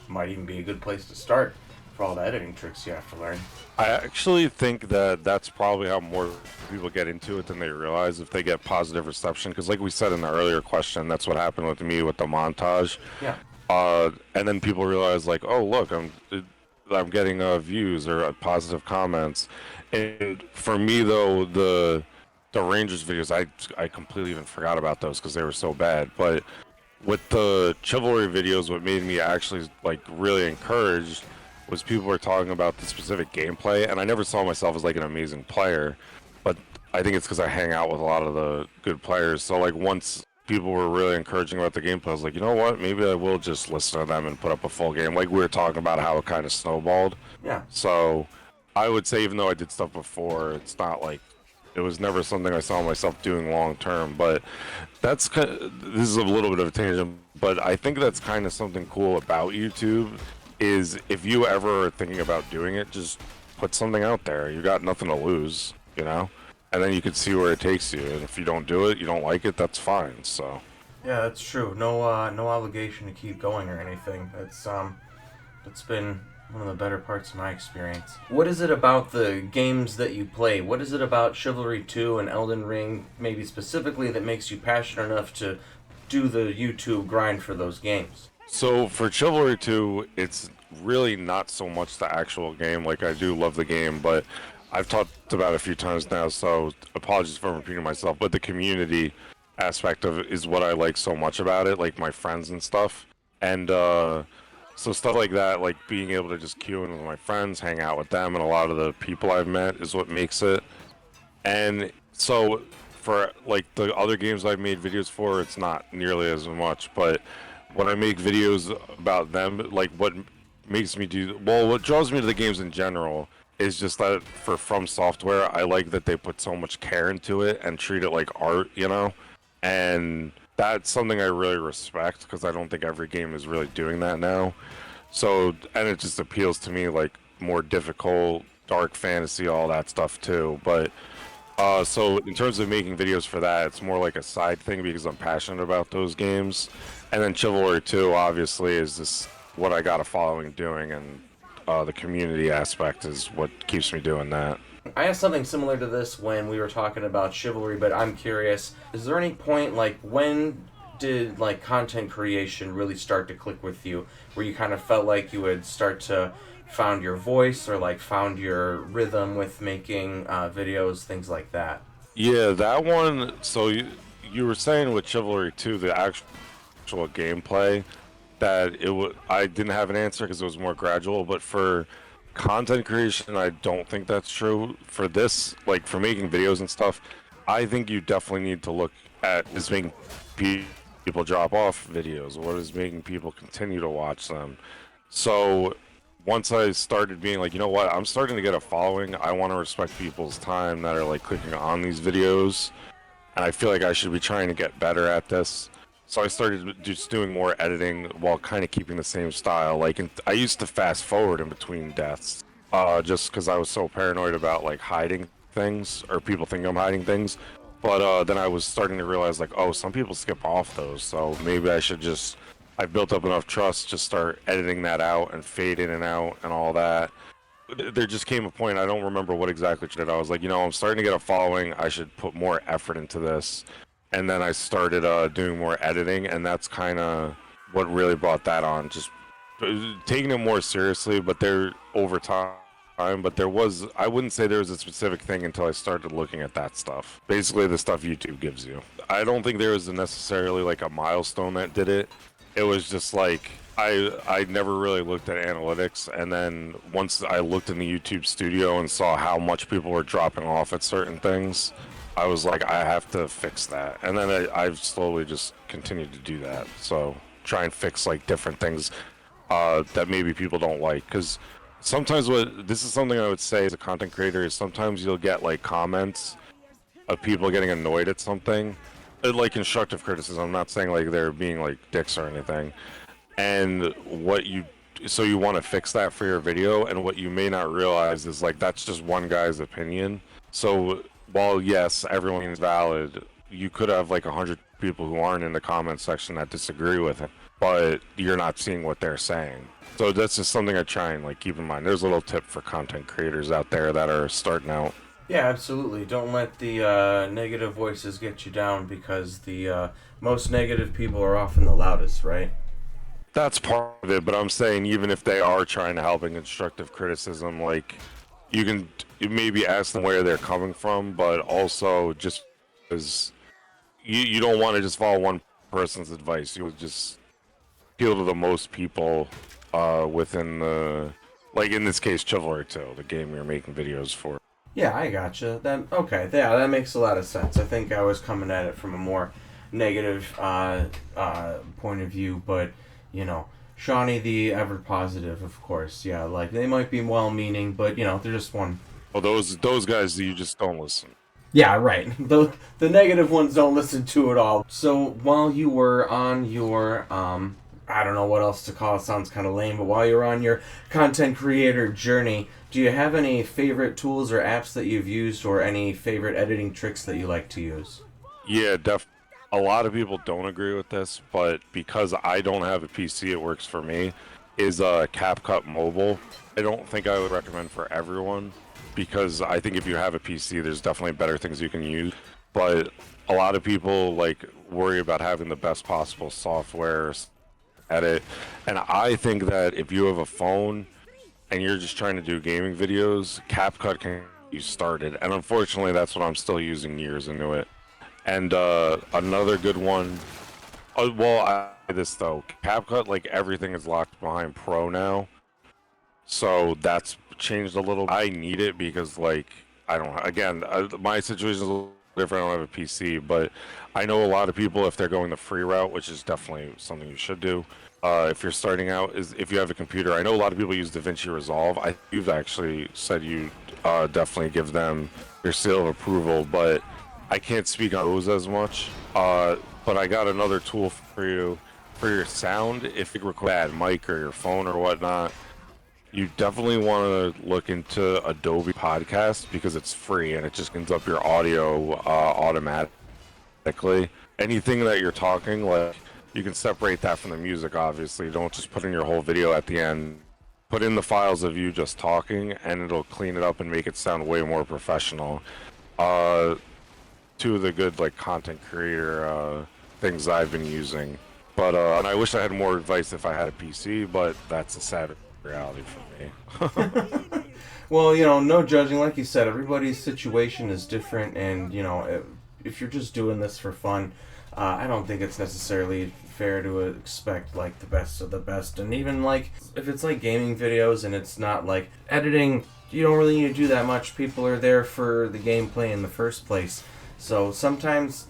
might even be a good place to start for all the editing tricks you have to learn. I actually think that that's probably how more people get into it than they realize if they get positive reception. Because, like we said in the earlier question, that's what happened with me with the montage. Yeah. And then people realize, like, oh, look, I'm getting views or positive comments. And for me, though, the Rangers videos, I completely even forgot about those because they were so bad. But with the Chivalry videos, what made me actually like really encouraged was people were talking about the specific gameplay, and I never saw myself as like an amazing player, but I think it's because I hang out with a lot of the good players. So like once people were really encouraging about the gameplay, I was like, you know what, maybe I will just listen to them and put up a full game. Like we were talking about how it kind of snowballed. Yeah. So I would say even though I did stuff before, it's not like it was never something I saw myself doing long term. But that's this is a little bit of a tangent, but I think that's kind of something cool about YouTube. Is if you ever are thinking about doing it, just put something out there. You got nothing to lose, and then you can see where it takes you. And if you don't do it, you don't like it, that's fine. So yeah, that's true. No obligation to keep going or anything. It's been one of the better parts of my experience. What is it about the games that you play? What is it about Chivalry 2 and Elden Ring, maybe specifically, that makes you passionate enough to do the YouTube grind for those games? So for Chivalry 2, it's really not so much the actual game. Like I do love the game, but I've talked about it a few times now, so apologies for repeating myself. But the community aspect of it is what I like so much about it, like my friends and stuff. And so stuff like that, like being able to just queue in with my friends, hang out with them, and a lot of the people I've met is what makes it. And so for like the other games I've made videos for, it's not nearly as much, but when I make videos about them, like what draws me to the games in general is just that for From Software, I like that they put so much care into it and treat it like art, and that's something I really respect because I don't think every game is really doing that now. So, and it just appeals to me like more difficult, dark fantasy, all that stuff too. But so in terms of making videos for that, it's more like a side thing because I'm passionate about those games. And then Chivalry 2, obviously, is this what I got a following doing, and the community aspect is what keeps me doing that. I asked something similar to this when we were talking about Chivalry, but I'm curious, is there any point, like, when did, like, content creation really start to click with you, where you kind of felt like you would start to found your voice or, like, found your rhythm with making videos, things like that? Yeah, that one, so you were saying with Chivalry 2, the actual gameplay, that I didn't have an answer because it was more gradual, but for content creation, I don't think that's true. For this, like for making videos and stuff, I think you definitely need to look at is making people drop off videos. What is making people continue to watch them? So once I started being like, you know what, I'm starting to get a following. I want to respect people's time that are like clicking on these videos, and I feel like I should be trying to get better at this. So I started just doing more editing while kind of keeping the same style. Like, I used to fast forward in between deaths, just because I was so paranoid about like hiding things or people think I'm hiding things. But then I was starting to realize like, oh, some people skip off those, so maybe I should just. I built up enough trust to start editing that out and fade in and out and all that. There just came a point, I don't remember what exactly it did. I was like, I'm starting to get a following. I should put more effort into this. And then I started doing more editing, and that's kind of what really brought that on. Just taking it more seriously, but there over time. But I wouldn't say there was a specific thing until I started looking at that stuff. Basically, the stuff YouTube gives you. I don't think there was necessarily like a milestone that did it. It was just like I never really looked at analytics, and then once I looked in the YouTube studio and saw how much people were dropping off at certain things, I was like, I have to fix that. And then I've slowly just continued to do that. So try and fix like different things that maybe people don't like. Because sometimes this is something I would say as a content creator is sometimes you'll get like comments of people getting annoyed at something. Like constructive criticism. I'm not saying like they're being like dicks or anything. And so you want to fix that for your video, and what you may not realize is like that's just one guy's opinion. So while yes, everyone is valid, you could have like 100 people who aren't in the comment section that disagree with it, but you're not seeing what they're saying. So that's just something I try and like keep in mind. There's a little tip for content creators out there that are starting out. Yeah, absolutely. Don't let the negative voices get you down, because the most negative people are often the loudest, right? That's part of it, but I'm saying even if they are trying to help in constructive criticism, like you can maybe ask them where they're coming from, but also just because you don't want to just follow one person's advice. You would just appeal to the most people within the, like in this case, Chivalry 2, the game you're making videos for. Yeah, I gotcha. That makes a lot of sense. I think I was coming at it from a more negative point of view, but Shaunie the ever positive, of course. Yeah, like they might be well-meaning, but they're just one. Well, those guys, you just don't listen. Yeah, right. The negative ones don't listen to it all. So while you were on your I don't know what else to call it, sounds kind of lame, but while you're on your content creator journey, do you have any favorite tools or apps that you've used, or any favorite editing tricks that you like to use? Yeah, a lot of people don't agree with this, but because I don't have a PC, it works for me, is CapCut Mobile. I don't think I would recommend for everyone, because I think if you have a PC, there's definitely better things you can use. But a lot of people like worry about having the best possible software edit, and I think that if you have a phone and you're just trying to do gaming videos, CapCut can get you started. And unfortunately, that's what I'm still using years into it. And another good one, this though, CapCut, like everything is locked behind Pro now. So that's changed a little. I need it because like, my situation is a little different. I don't have a PC, but I know a lot of people, if they're going the free route, which is definitely something you should do. If you're starting out, is if you have a computer. I know a lot of people use DaVinci Resolve. You've actually said you definitely give them your seal of approval, but I can't speak on those as much. But I got another tool for you for your sound. If you record a bad mic or your phone or whatnot, you definitely want to look into Adobe Podcast because it's free and it just cleans up your audio automatically. Anything that you're talking, like, you can separate that from the music, obviously. Don't just put in your whole video at the end. Put in the files of you just talking, and it'll clean it up and make it sound way more professional. Two of the good, like, content creator things I've been using. But, and I wish I had more advice if I had a PC, but that's a sad reality for me. Well, no judging. Like you said, everybody's situation is different, and, if you're just doing this for fun, I don't think it's necessarily fair to expect like the best of the best. And even like if it's like gaming videos and it's not like editing, you don't really need to do that much. People are there for the gameplay in the first place. So sometimes,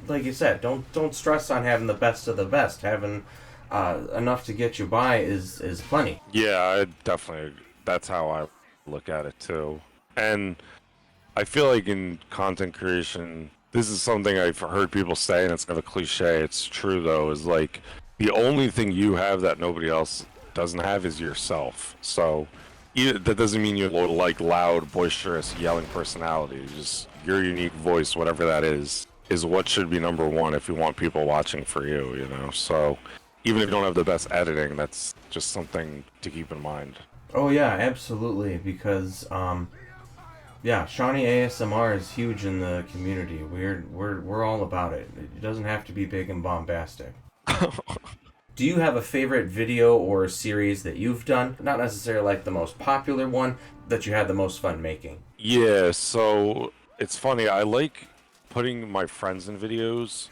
like you said, don't stress on having the best of the best. Having enough to get you by is plenty. Yeah, I definitely. That's how I look at it too. And I feel like in content creation, this is something I've heard people say, and it's kind of a cliche. It's true though. Is like the only thing you have that nobody else doesn't have is yourself. So that doesn't mean you're like loud, boisterous, yelling personality. Just your unique voice, whatever that is what should be number one if you want people watching for you. You know. So even if you don't have the best editing, that's just something to keep in mind. Oh yeah, absolutely. Because yeah, Shaunie ASMR is huge in the community. We're all about it. It doesn't have to be big and bombastic. Do you have a favorite video or series that you've done? Not necessarily like the most popular one that you had the most fun making. Yeah, so it's funny. I like putting my friends in videos.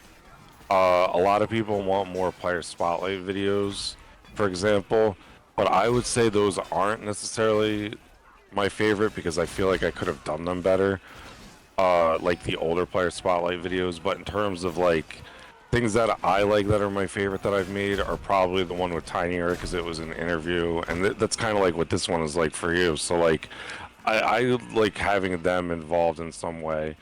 A lot of people want more player spotlight videos, for example, but I would say those aren't necessarily my favorite because I feel like I could have done them better. Like the older player spotlight videos, but in terms of like things that I like that are my favorite that I've made are probably the one with Tinier because it was an interview, and that's kind of like what this one is like for you. So like, I like having them involved in some way.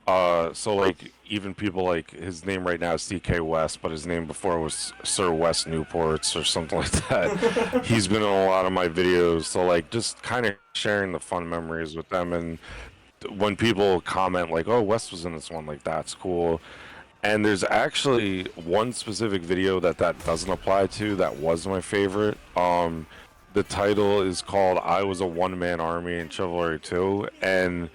So like even people like his name right now is CK West, but his name before was Sir West Newports or something like that. He's been in a lot of my videos, so like just kind of sharing the fun memories with them. And when people comment like, "Oh, West was in this one," like that's cool. And there's actually one specific video that doesn't apply to that was my favorite. The title is called "I Was a One-Man Army in Chivalry 2," and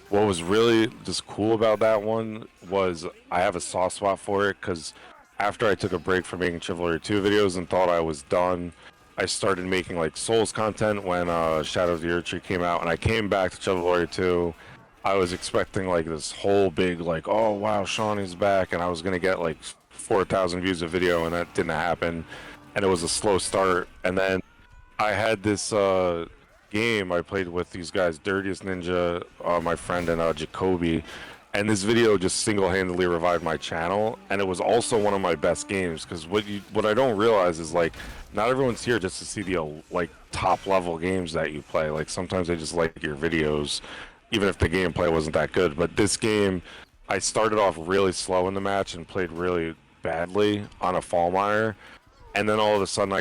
what was really just cool about that one was I have a soft spot for it because after I took a break from making Chivalry 2 videos and thought I was done, I started making like Souls content when Shadow of the Erdtree came out, and I came back to Chivalry 2. I was expecting like this whole big like, oh wow, Shaunie's back, and I was gonna get like 4,000 views a video, and that didn't happen, and it was a slow start. And then I had this game I played with these guys, Dirtiest Ninja, my friend, and Jacoby, and this video just single-handedly revived my channel, and it was also one of my best games because what I don't realize is like not everyone's here just to see the like top level games that you play. Like sometimes they just like your videos even if the gameplay wasn't that good. But this game, I started off really slow in the match and played really badly on a Fallmire, and then all of a sudden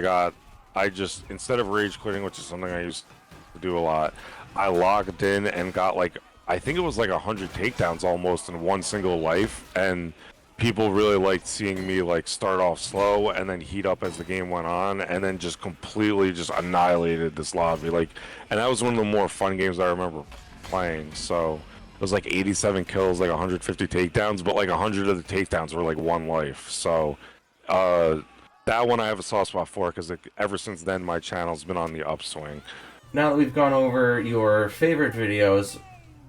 I just, instead of rage quitting, which is something I used to do a lot, I logged in and got like, I think it was like 100 takedowns almost in one single life, and people really liked seeing me like start off slow and then heat up as the game went on, and then just completely just annihilated this lobby. Like, and that was one of the more fun games I remember playing. So it was like 87 kills, like 150 takedowns, but like 100 of the takedowns were like one life. So that one I have a soft spot for because ever since then my channel's been on the upswing. Now that we've gone over your favorite videos,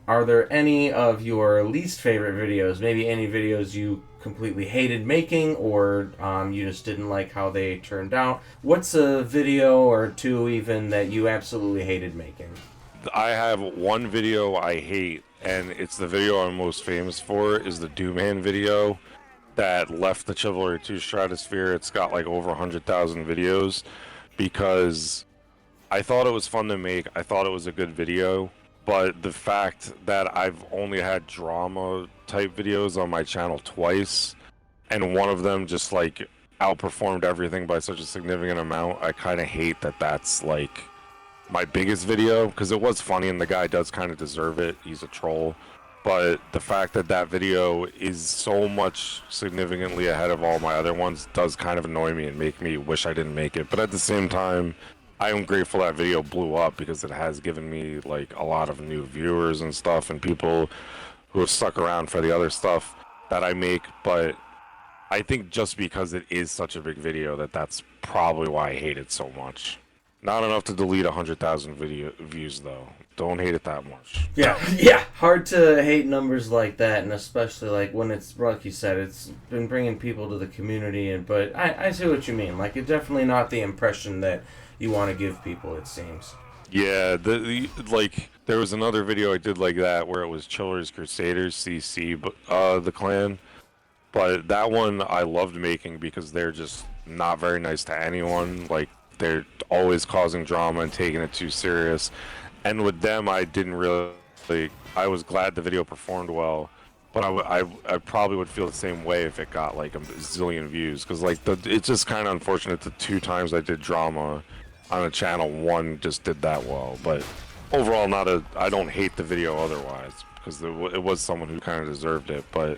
are there any of your least favorite videos? Maybe any videos you completely hated making, or you just didn't like how they turned out? What's a video or two even that you absolutely hated making? I have one video I hate, and it's the video I'm most famous for, is the Dooman video that left the Chivalry 2 stratosphere. It's got like over 100,000 videos because I thought it was fun to make. I thought it was a good video, but the fact that I've only had drama type videos on my channel twice, and one of them just like outperformed everything by such a significant amount, I kind of hate that that's like my biggest video, because it was funny and the guy does kind of deserve it. He's a troll. But the fact that that video is so much significantly ahead of all my other ones does kind of annoy me and make me wish I didn't make it. But at the same time, I am grateful that video blew up because it has given me like a lot of new viewers and stuff, and people who have stuck around for the other stuff that I make. But I think just because it is such a big video, that's probably why I hate it so much. Not enough to delete 100,000 views though. Don't hate it that much. Yeah, yeah. Hard to hate numbers like that, and especially like when it's, like you said, it's been bringing people to the community. But I see what you mean. Like, it's definitely not the impression that you want to give people, it seems. Yeah, like there was another video I did like that where it was Chivalry's Crusaders CC, but the clan. But that one I loved making because they're just not very nice to anyone. Like they're always causing drama and taking it too serious. And with them, I didn't really. I was glad the video performed well, but I probably would feel the same way if it got like a zillion views. Because like it's just kind of unfortunate the 2 times I did drama on a channel, one just did that well. But overall, I don't hate the video otherwise because it was someone who kind of deserved it. But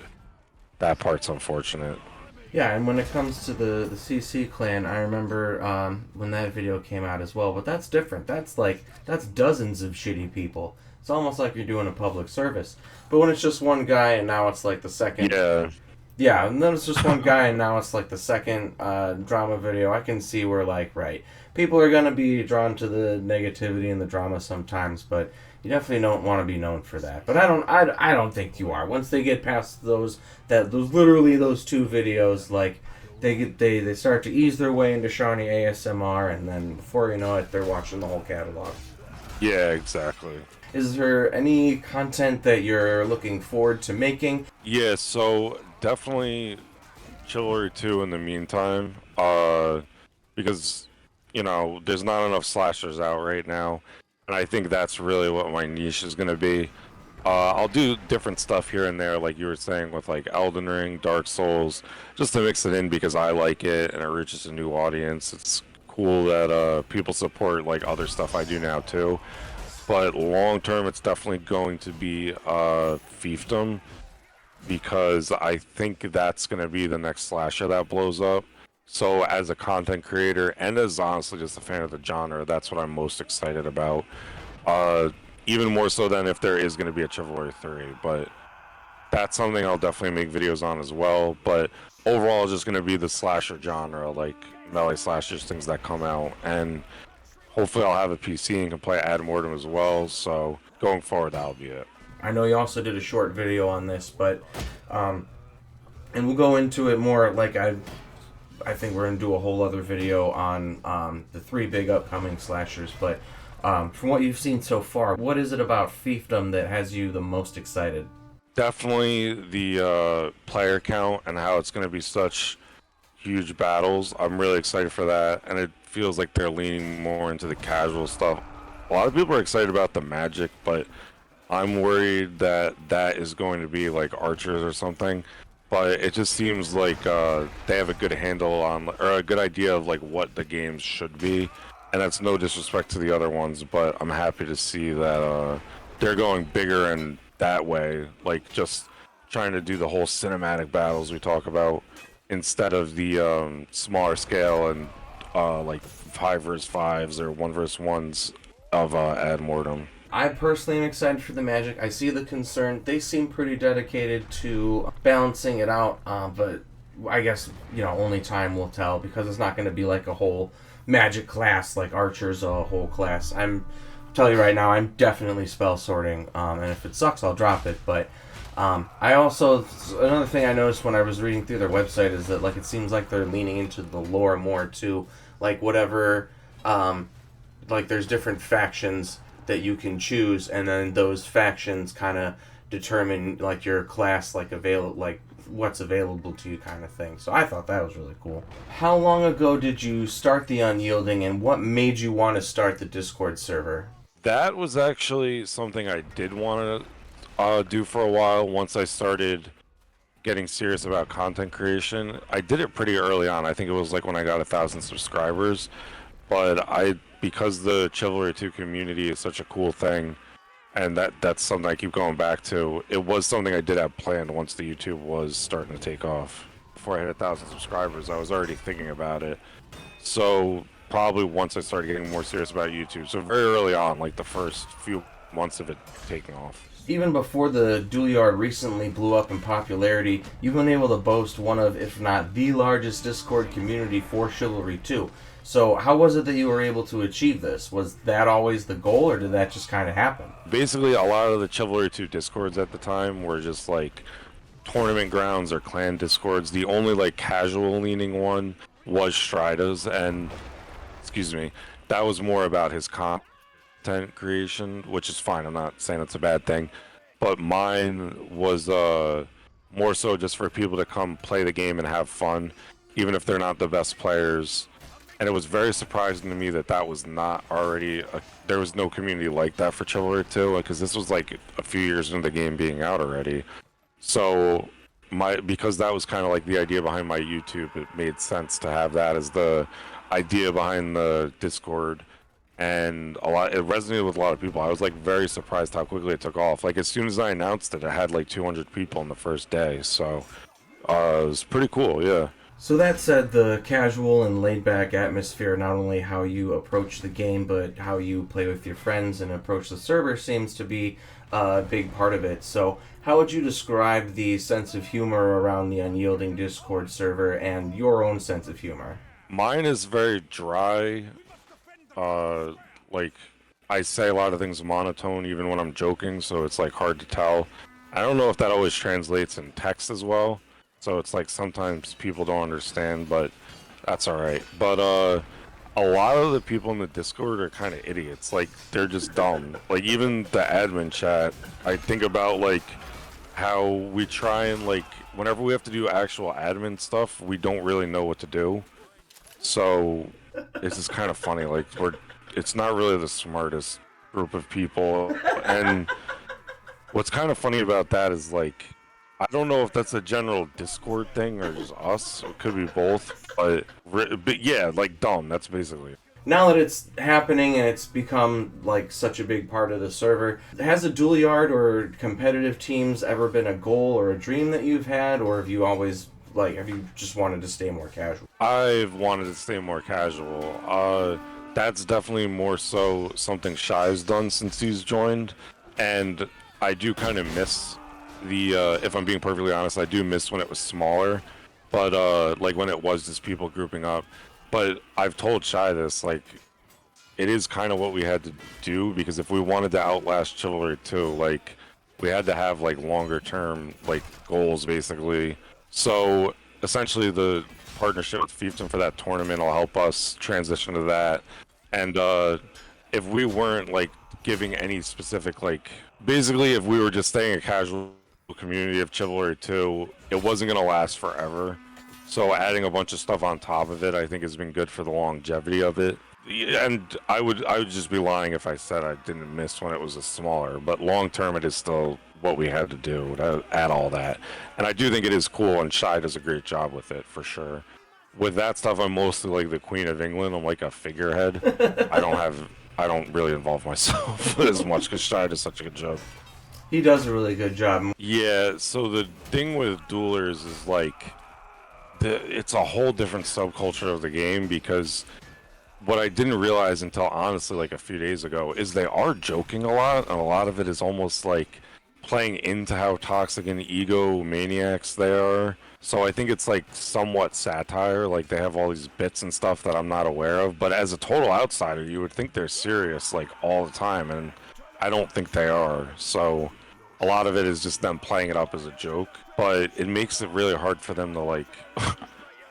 that part's unfortunate. Yeah, and when it comes to the CC clan, I remember when that video came out as well. But that's different. That's dozens of shitty people. It's almost like you're doing a public service. But when it's just one guy and now it's like the second. Yeah. Yeah, and then it's just one guy and now it's like the second drama video. I can see where like right, people are gonna be drawn to the negativity and the drama sometimes, but you definitely don't want to be known for that. But I don't think you are. Once they get past those 2 videos, like they start to ease their way into Shaunie ASMR, and then before you know it, they're watching the whole catalog. Yeah, exactly. Is there any content that you're looking forward to making? Yeah, so definitely Chivalry 2 in the meantime, because, there's not enough slashers out right now, and I think that's really what my niche is going to be. I'll do different stuff here and there, like you were saying, with like Elden Ring, Dark Souls, just to mix it in because I like it and it reaches a new audience. It's cool that people support like other stuff I do now too. But long term, it's definitely going to be fiefdom, because I think that's going to be the next slasher that blows up. So as a content creator and as honestly just a fan of the genre, that's what I'm most excited about. Even more so than if there is going to be a Chivalry 3. But that's something I'll definitely make videos on as well. But overall, it's just going to be the slasher genre, like melee slashers, things that come out. And hopefully I'll have a PC and can play Ad Mortem as well. So going forward, that'll be it. I know you also did a short video on this, but and we'll go into it more. Like I think we're gonna do a whole other video on the 3 big upcoming slashers. But from what you've seen so far, what is it about fiefdom that has you the most excited? Definitely the player count and how it's going to be such huge battles. I'm really excited for that, and it feels like they're leaning more into the casual stuff. A lot of people are excited about the magic, but I'm worried that that is going to be like archers or something. But it just seems like they have a good handle on, or a good idea of like what the games should be. And that's no disrespect to the other ones, but I'm happy to see that they're going bigger in that way, like just trying to do the whole cinematic battles we talk about instead of the smaller scale and like 5 versus 5s or 1 versus 1s of Ad Mortem. I personally am excited for the magic. I see the concern. They seem pretty dedicated to balancing it out, but I guess, only time will tell, because it's not going to be like a whole magic class like archers, a whole class. I'm tell you right now, I'm definitely spell sorting, and if it sucks, I'll drop it. But I also, another thing I noticed when I was reading through their website is that like it seems like they're leaning into the lore more too, like whatever, like there's different factions that you can choose, and then those factions kind of determine like your class, like what's available to you, kind of thing. So I thought that was really cool. How long ago did you start the Unyielding, and what made you want to start the Discord server? That was actually something I did want to do for a while. Once I started getting serious about content creation, I did it pretty early on. I think it was like when I got 1,000 subscribers. But because the Chivalry 2 community is such a cool thing, and that's something I keep going back to, it was something I did have planned once the YouTube was starting to take off. Before I hit 1,000 subscribers, I was already thinking about it. So probably once I started getting more serious about YouTube, so very early on, like the first few months of it taking off. Even before the Duelyard recently blew up in popularity, you've been able to boast one of, if not the largest Discord community for Chivalry 2. So how was it that you were able to achieve this? Was that always the goal, or did that just kind of happen? Basically, a lot of the Chivalry 2 Discords at the time were just like tournament grounds or clan Discords. The only like casual leaning one was Strida's, and excuse me, that was more about his content content creation, which is fine. I'm not saying it's a bad thing, but mine was more so just for people to come play the game and have fun, even if they're not the best players. And it was very surprising to me that that was not already there was no community like that for Chivalry 2, because this was like a few years into the game being out already. So because that was kind of like the idea behind my YouTube, it made sense to have that as the idea behind the Discord. And it resonated with a lot of people. I was like very surprised how quickly it took off. Like as soon as I announced it, it had like 200 people in the first day. So it was pretty cool, yeah. So that said, the casual and laid-back atmosphere, not only how you approach the game, but how you play with your friends and approach the server seems to be a big part of it. So how would you describe the sense of humor around the Unyielding Discord server and your own sense of humor? Mine is very dry. Like, I say a lot of things monotone even when I'm joking, so it's like hard to tell. I don't know if that always translates in text as well. So it's like sometimes people don't understand, but that's alright. But a lot of the people in the Discord are kind of idiots. Like, they're just dumb. Like, even the admin chat, I think about like how we try and like, whenever we have to do actual admin stuff, we don't really know what to do. So it's just kind of funny. Like, it's not really the smartest group of people. And what's kind of funny about that is like, I don't know if that's a general Discord thing or just us. It could be both, but yeah, like dumb. That's basically it. Now that it's happening and it's become like such a big part of the server, has a dual yard or competitive teams ever been a goal or a dream that you've had, or have you always have you just wanted to stay more casual? I've wanted to stay more casual. That's definitely more so something Shai's done since he's joined, and I do kind of miss if I'm being perfectly honest, I do miss when it was smaller, but like when it was just people grouping up. But I've told Shai this, like, it is kind of what we had to do, because if we wanted to outlast Chivalry 2, like, we had to have like longer term like goals basically. So essentially the partnership with Fiefdom for that tournament will help us transition to that. And if we weren't like giving any specific, like, basically if we were just staying a casual community of Chivalry 2, it wasn't going to last forever. So adding a bunch of stuff on top of it, I think, has been good for the longevity of it. And I would just be lying if I said I didn't miss when it was a smaller, but long term it is still what we had to do to add all that. And I do think it is cool, and Shai does a great job with it for sure. With that stuff, I'm mostly like the Queen of England. I'm like a figurehead. I don't really involve myself as much because Shai does such a good job. He does a really good job. Yeah, so the thing with duelers is like, it's a whole different subculture of the game, because what I didn't realize until honestly like a few days ago is they are joking a lot, and a lot of it is almost like playing into how toxic and egomaniacs they are. So I think it's like somewhat satire, like they have all these bits and stuff that I'm not aware of, but as a total outsider you would think they're serious like all the time, and I don't think they are. So a lot of it is just them playing it up as a joke, but it makes it really hard for them to like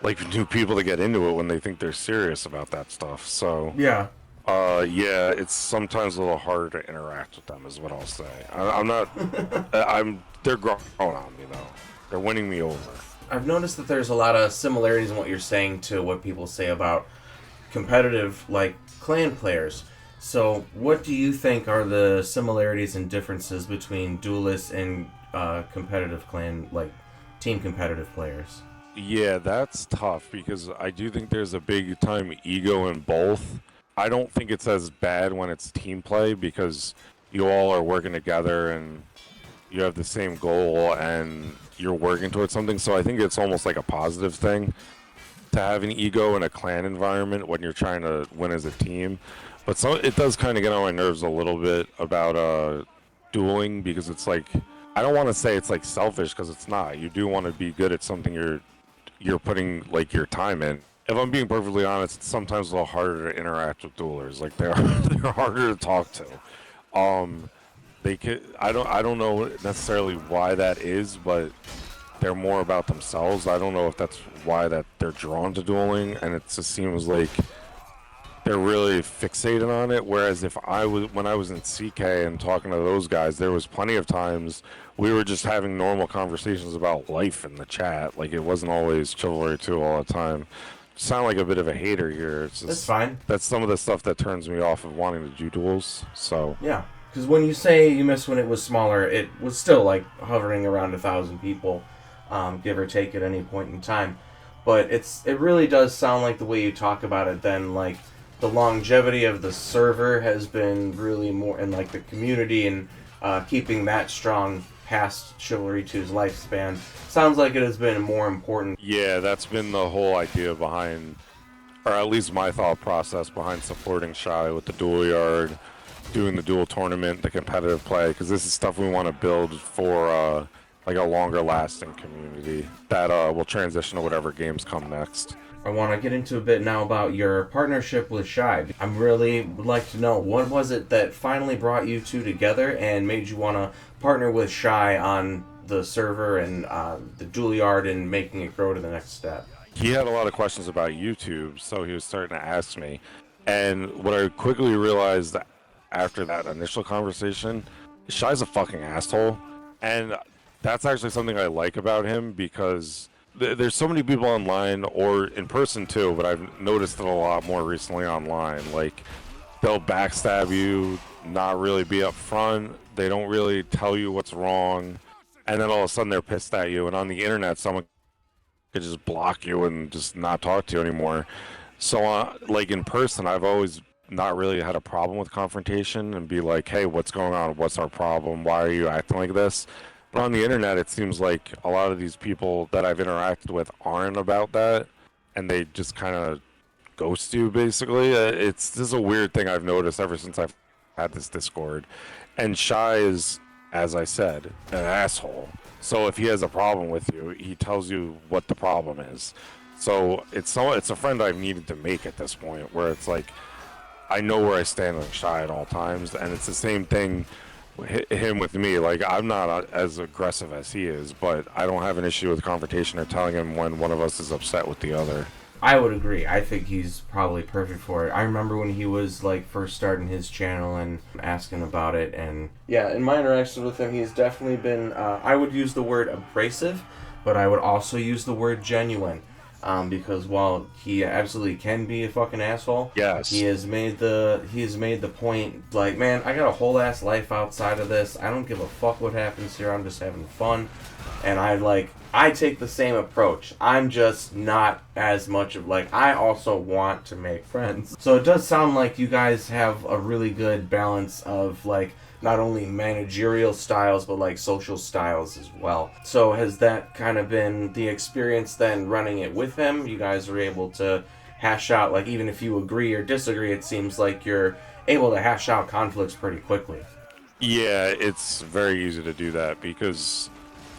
like new people to get into it when they think they're serious about that stuff. So yeah, it's sometimes a little harder to interact with them, is what I'll say. I'm not they're growing on me though. They're winning me over. I've noticed that there's a lot of similarities in what you're saying to what people say about competitive like clan players. So, what do you think are the similarities and differences between duelists and competitive clan, like team competitive players? Yeah, that's tough, because I do think there's a big time ego in both. I don't think it's as bad when it's team play, because you all are working together and you have the same goal and you're working towards something. So I think it's almost like a positive thing to have an ego in a clan environment when you're trying to win as a team. But it does kind of get on my nerves a little bit about dueling, because it's like, I don't want to say it's like selfish, because it's not. You do want to be good at something you're putting like your time in. If I'm being perfectly honest, it's sometimes a little harder to interact with duelers. Like they're harder to talk to. I don't know necessarily why that is, but they're more about themselves. I don't know if that's why that they're drawn to dueling, and it just seems like they're really fixated on it. Whereas if I was when I was in CK and talking to those guys, there was plenty of times we were just having normal conversations about life in the chat. Like it wasn't always Chivalry 2 all the time. Sound like a bit of a hater here. It's just, That's fine. That's some of the stuff that turns me off of wanting to do duels. So Yeah, because when you say you miss when it was smaller, it was still like hovering around 1,000 people, give or take at any point in time. But it really does sound like the way you talk about it. Then like the longevity of the server has been really more, and like the community and keeping that strong past Chivalry 2's lifespan. Sounds like it has been more important. yeah, that's been the whole idea behind, or at least my thought process behind supporting Shai with the duel yard, doing the duel tournament, the competitive play, because this is stuff we want to build for like a longer lasting community that will transition to whatever games come next. I want to get into a bit now about your partnership with Shai. I really would like to know, what was it that finally brought you two together and made you want to partner with Shai on the server and the duel yard and making it grow to the next step? He had a lot of questions about YouTube, so he was starting to ask me. And what I quickly realized after that initial conversation, Shai's a fucking asshole. And that's actually something I like about him, because there's so many people online, or in person too, but I've noticed it a lot more recently online. Like, they'll backstab you, not really be upfront, they don't really tell you what's wrong, and then all of a sudden they're pissed at you. And on the internet, someone could just block you and just not talk to you anymore. So, like in person, I've always not really had a problem with confrontation and be like, hey, what's going on? What's our problem? Why are you acting like this? But on the internet, it seems like a lot of these people that I've interacted with aren't about that, and they just kind of ghost you, basically. This is a weird thing I've noticed ever since I've had this Discord. And Shai is, as I said, an asshole. So if he has a problem with you, he tells you what the problem is. So it's a friend I've needed to make at this point, where it's like, I know where I stand on Shai at all times, and it's the same thing him with me. Like, I'm not as aggressive as he is, but I don't have an issue with confrontation or telling him when one of us is upset with the other. I would agree. I think he's probably perfect for it. I remember when he was like first starting his channel and asking about it, and yeah, in my interactions with him, he's definitely been, I would use the word abrasive, but I would also use the word genuine. Because while he absolutely can be a fucking asshole, yes, he has made the point, like, man, I got a whole ass life outside of this. I don't give a fuck what happens here. I'm just having fun, and I take the same approach. I'm just not as much of, like, I also want to make friends. So it does sound like you guys have a really good balance of, like, not only managerial styles, but like social styles as well. So has that kind of been the experience then running it with him? You guys are able to hash out, like, even if you agree or disagree, it seems like you're able to hash out conflicts pretty quickly. Yeah, it's very easy to do that, because,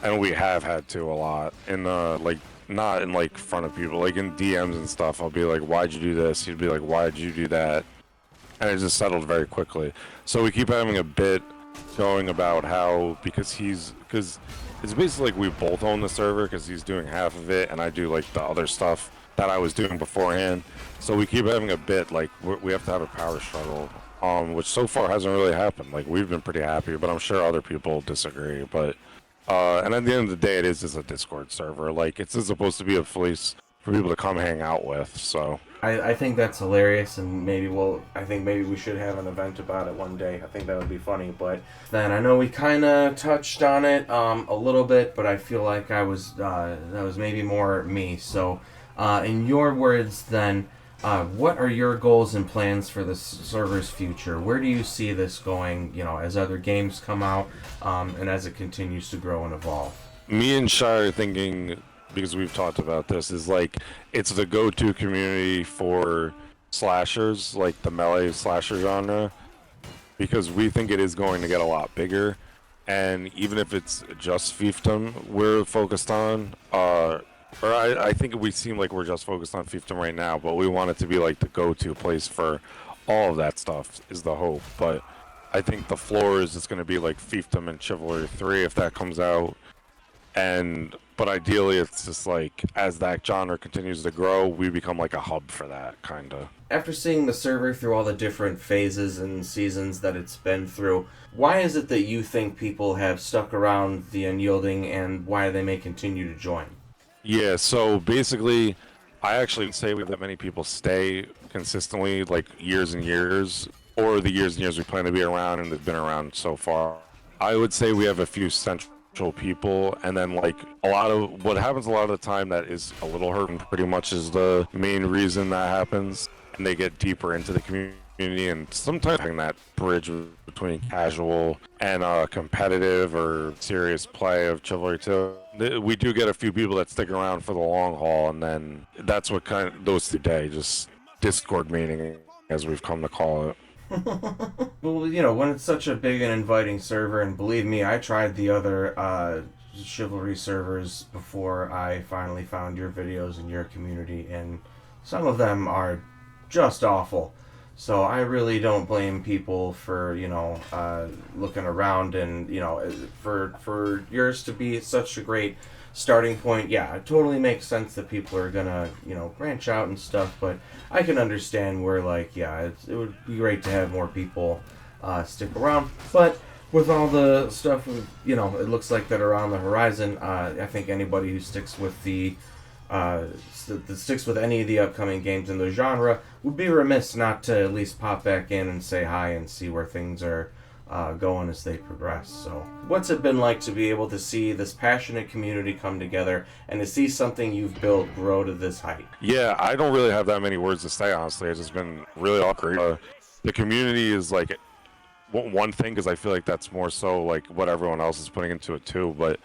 and we have had to a lot, in like, not in like front of people, like in DMs and stuff. I'll be like, why'd you do this? He'd be like, why'd you do that? And it just settled very quickly. So we keep having a bit going about how, because it's basically like we both own the server, because he's doing half of it and I do like the other stuff that I was doing beforehand. So we keep having a bit like we have to have a power struggle, which so far hasn't really happened. Like, we've been pretty happy, but I'm sure other people disagree. But and at the end of the day, it is just a Discord server. Like, it's just supposed to be a place for people to come hang out with. So I think that's hilarious, and I think maybe we should have an event about it one day. I think that would be funny. But then I know we kind of touched on it a little bit, but I feel like that was maybe more me. So in your words then, what are your goals and plans for the server's future? Where do you see this going, as other games come out, and as it continues to grow and evolve? Me and Shai are thinking, because we've talked about this, is like, it's the go-to community for slashers, like the melee slasher genre, because we think it is going to get a lot bigger. And even if it's just fiefdom we're focused on, I think we seem like we're just focused on fiefdom right now, but we want it to be like the go-to place for all of that stuff, is the hope. But I think the floor is just going to be like fiefdom and Chivalry 3 if that comes out. But ideally, it's just like, as that genre continues to grow, we become like a hub for that, kind of. after seeing the server through all the different phases and seasons that it's been through, why is it that you think people have stuck around the Unyielding, and why they may continue to join? Yeah, so basically, I actually say that many people stay consistently, like years and years, or the years and years we plan to be around and they've been around so far. I would say we have a few central people, and then like a lot of what happens a lot of the time that is a little hurting pretty much is the main reason that happens, and they get deeper into the community, and sometimes having that bridge between casual and competitive or serious play of Chivalry 2. We do get a few people that stick around for the long haul, and then that's what kind of those today, just Discord meeting, as we've come to call it. Well, you know, when it's such a big and inviting server, and believe me, I tried the other Chivalry servers before I finally found your videos in your community, and some of them are just awful. So I really don't blame people for, you know, looking around, and, you know, for yours to be such a great starting point. Yeah, it totally makes sense that people are gonna, you know, branch out and stuff, but I can understand where, like, yeah, it would be great to have more people stick around. But with all the stuff, you know, it looks like that are on the horizon, I think anybody who sticks with that sticks with any of the upcoming games in the genre would be remiss not to at least pop back in and say hi and see where things are going as they progress. So, what's it been like to be able to see this passionate community come together and to see something you've built grow to this height? Yeah, I don't really have that many words to say, honestly. It's just been really awkward. The community is like one thing, because I feel like that's more so like what everyone else is putting into it too, but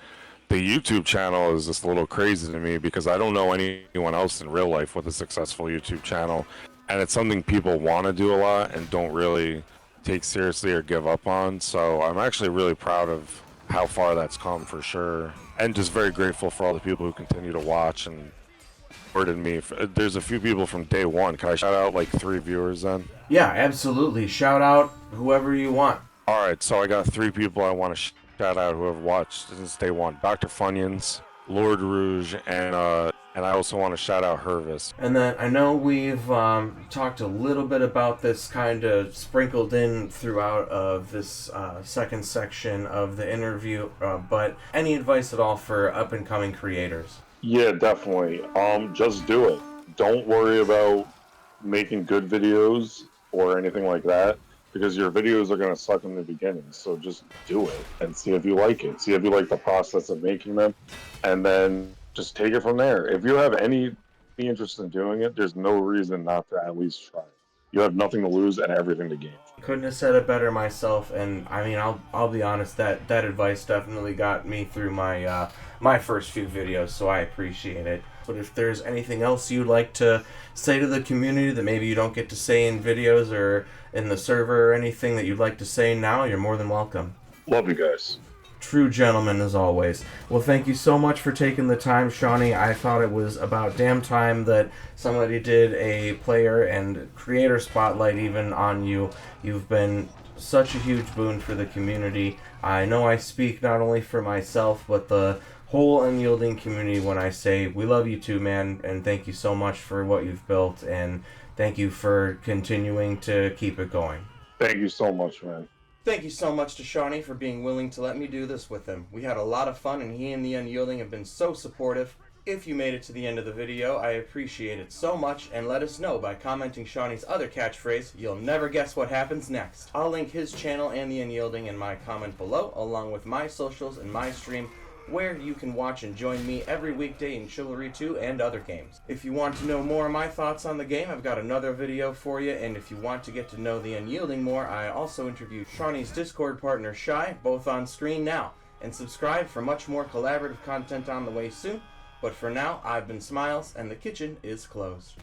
the YouTube channel is just a little crazy to me because I don't know anyone else in real life with a successful YouTube channel, and it's something people want to do a lot and don't really take seriously or give up on. So I'm actually really proud of how far that's come, for sure, and just very grateful for all the people who continue to watch and supported me. There's a few people from day one. Can I shout out like 3 viewers then? Yeah, absolutely. Shout out whoever you want. All right, so I got 3 people I want to shout out who have watched since day one: Dr. Funyuns, Lord Rouge, and I also want to shout out Hervis. And then I know we've talked a little bit about this kind of sprinkled in throughout of this second section of the interview, but any advice at all for up-and-coming creators? Yeah, definitely. Just do it. Don't worry about making good videos or anything like that, because your videos are going to suck in the beginning. So just do it and see if you like it. See if you like the process of making them, and then just take it from there. If you have any interest in doing it, there's no reason not to at least try. You have nothing to lose and everything to gain. Couldn't have said it better myself, and I mean, I'll be honest, that advice definitely got me through my my first few videos, so I appreciate it. But if there's anything else you'd like to say to the community that maybe you don't get to say in videos or in the server, or anything that you'd like to say now, you're more than welcome. Love you guys. True gentleman as always. Well, thank you so much for taking the time, Shaunie. I thought it was about damn time that somebody did a player and creator spotlight even on you. You've been such a huge boon for the community. I know I speak not only for myself, but the whole Unyielding community when I say we love you too, man, and thank you so much for what you've built, and thank you for continuing to keep it going. Thank you so much, man. Thank you so much to Shaunie for being willing to let me do this with him. We had a lot of fun, and he and the Unyielding have been so supportive. If you made it to the end of the video, I appreciate it so much, and let us know by commenting Shaunie's other catchphrase, "You'll never guess what happens next." I'll link his channel and the Unyielding in my comment below, along with my socials and my stream, where you can watch and join me every weekday in Chivalry 2 and other games. If you want to know more of my thoughts on the game, I've got another video for you, and if you want to get to know the Unyielding more, I also interviewed Shaunie's Discord partner Shai, both on screen now. And subscribe for much more collaborative content on the way soon. But for now, I've been Smiles, and the kitchen is closed.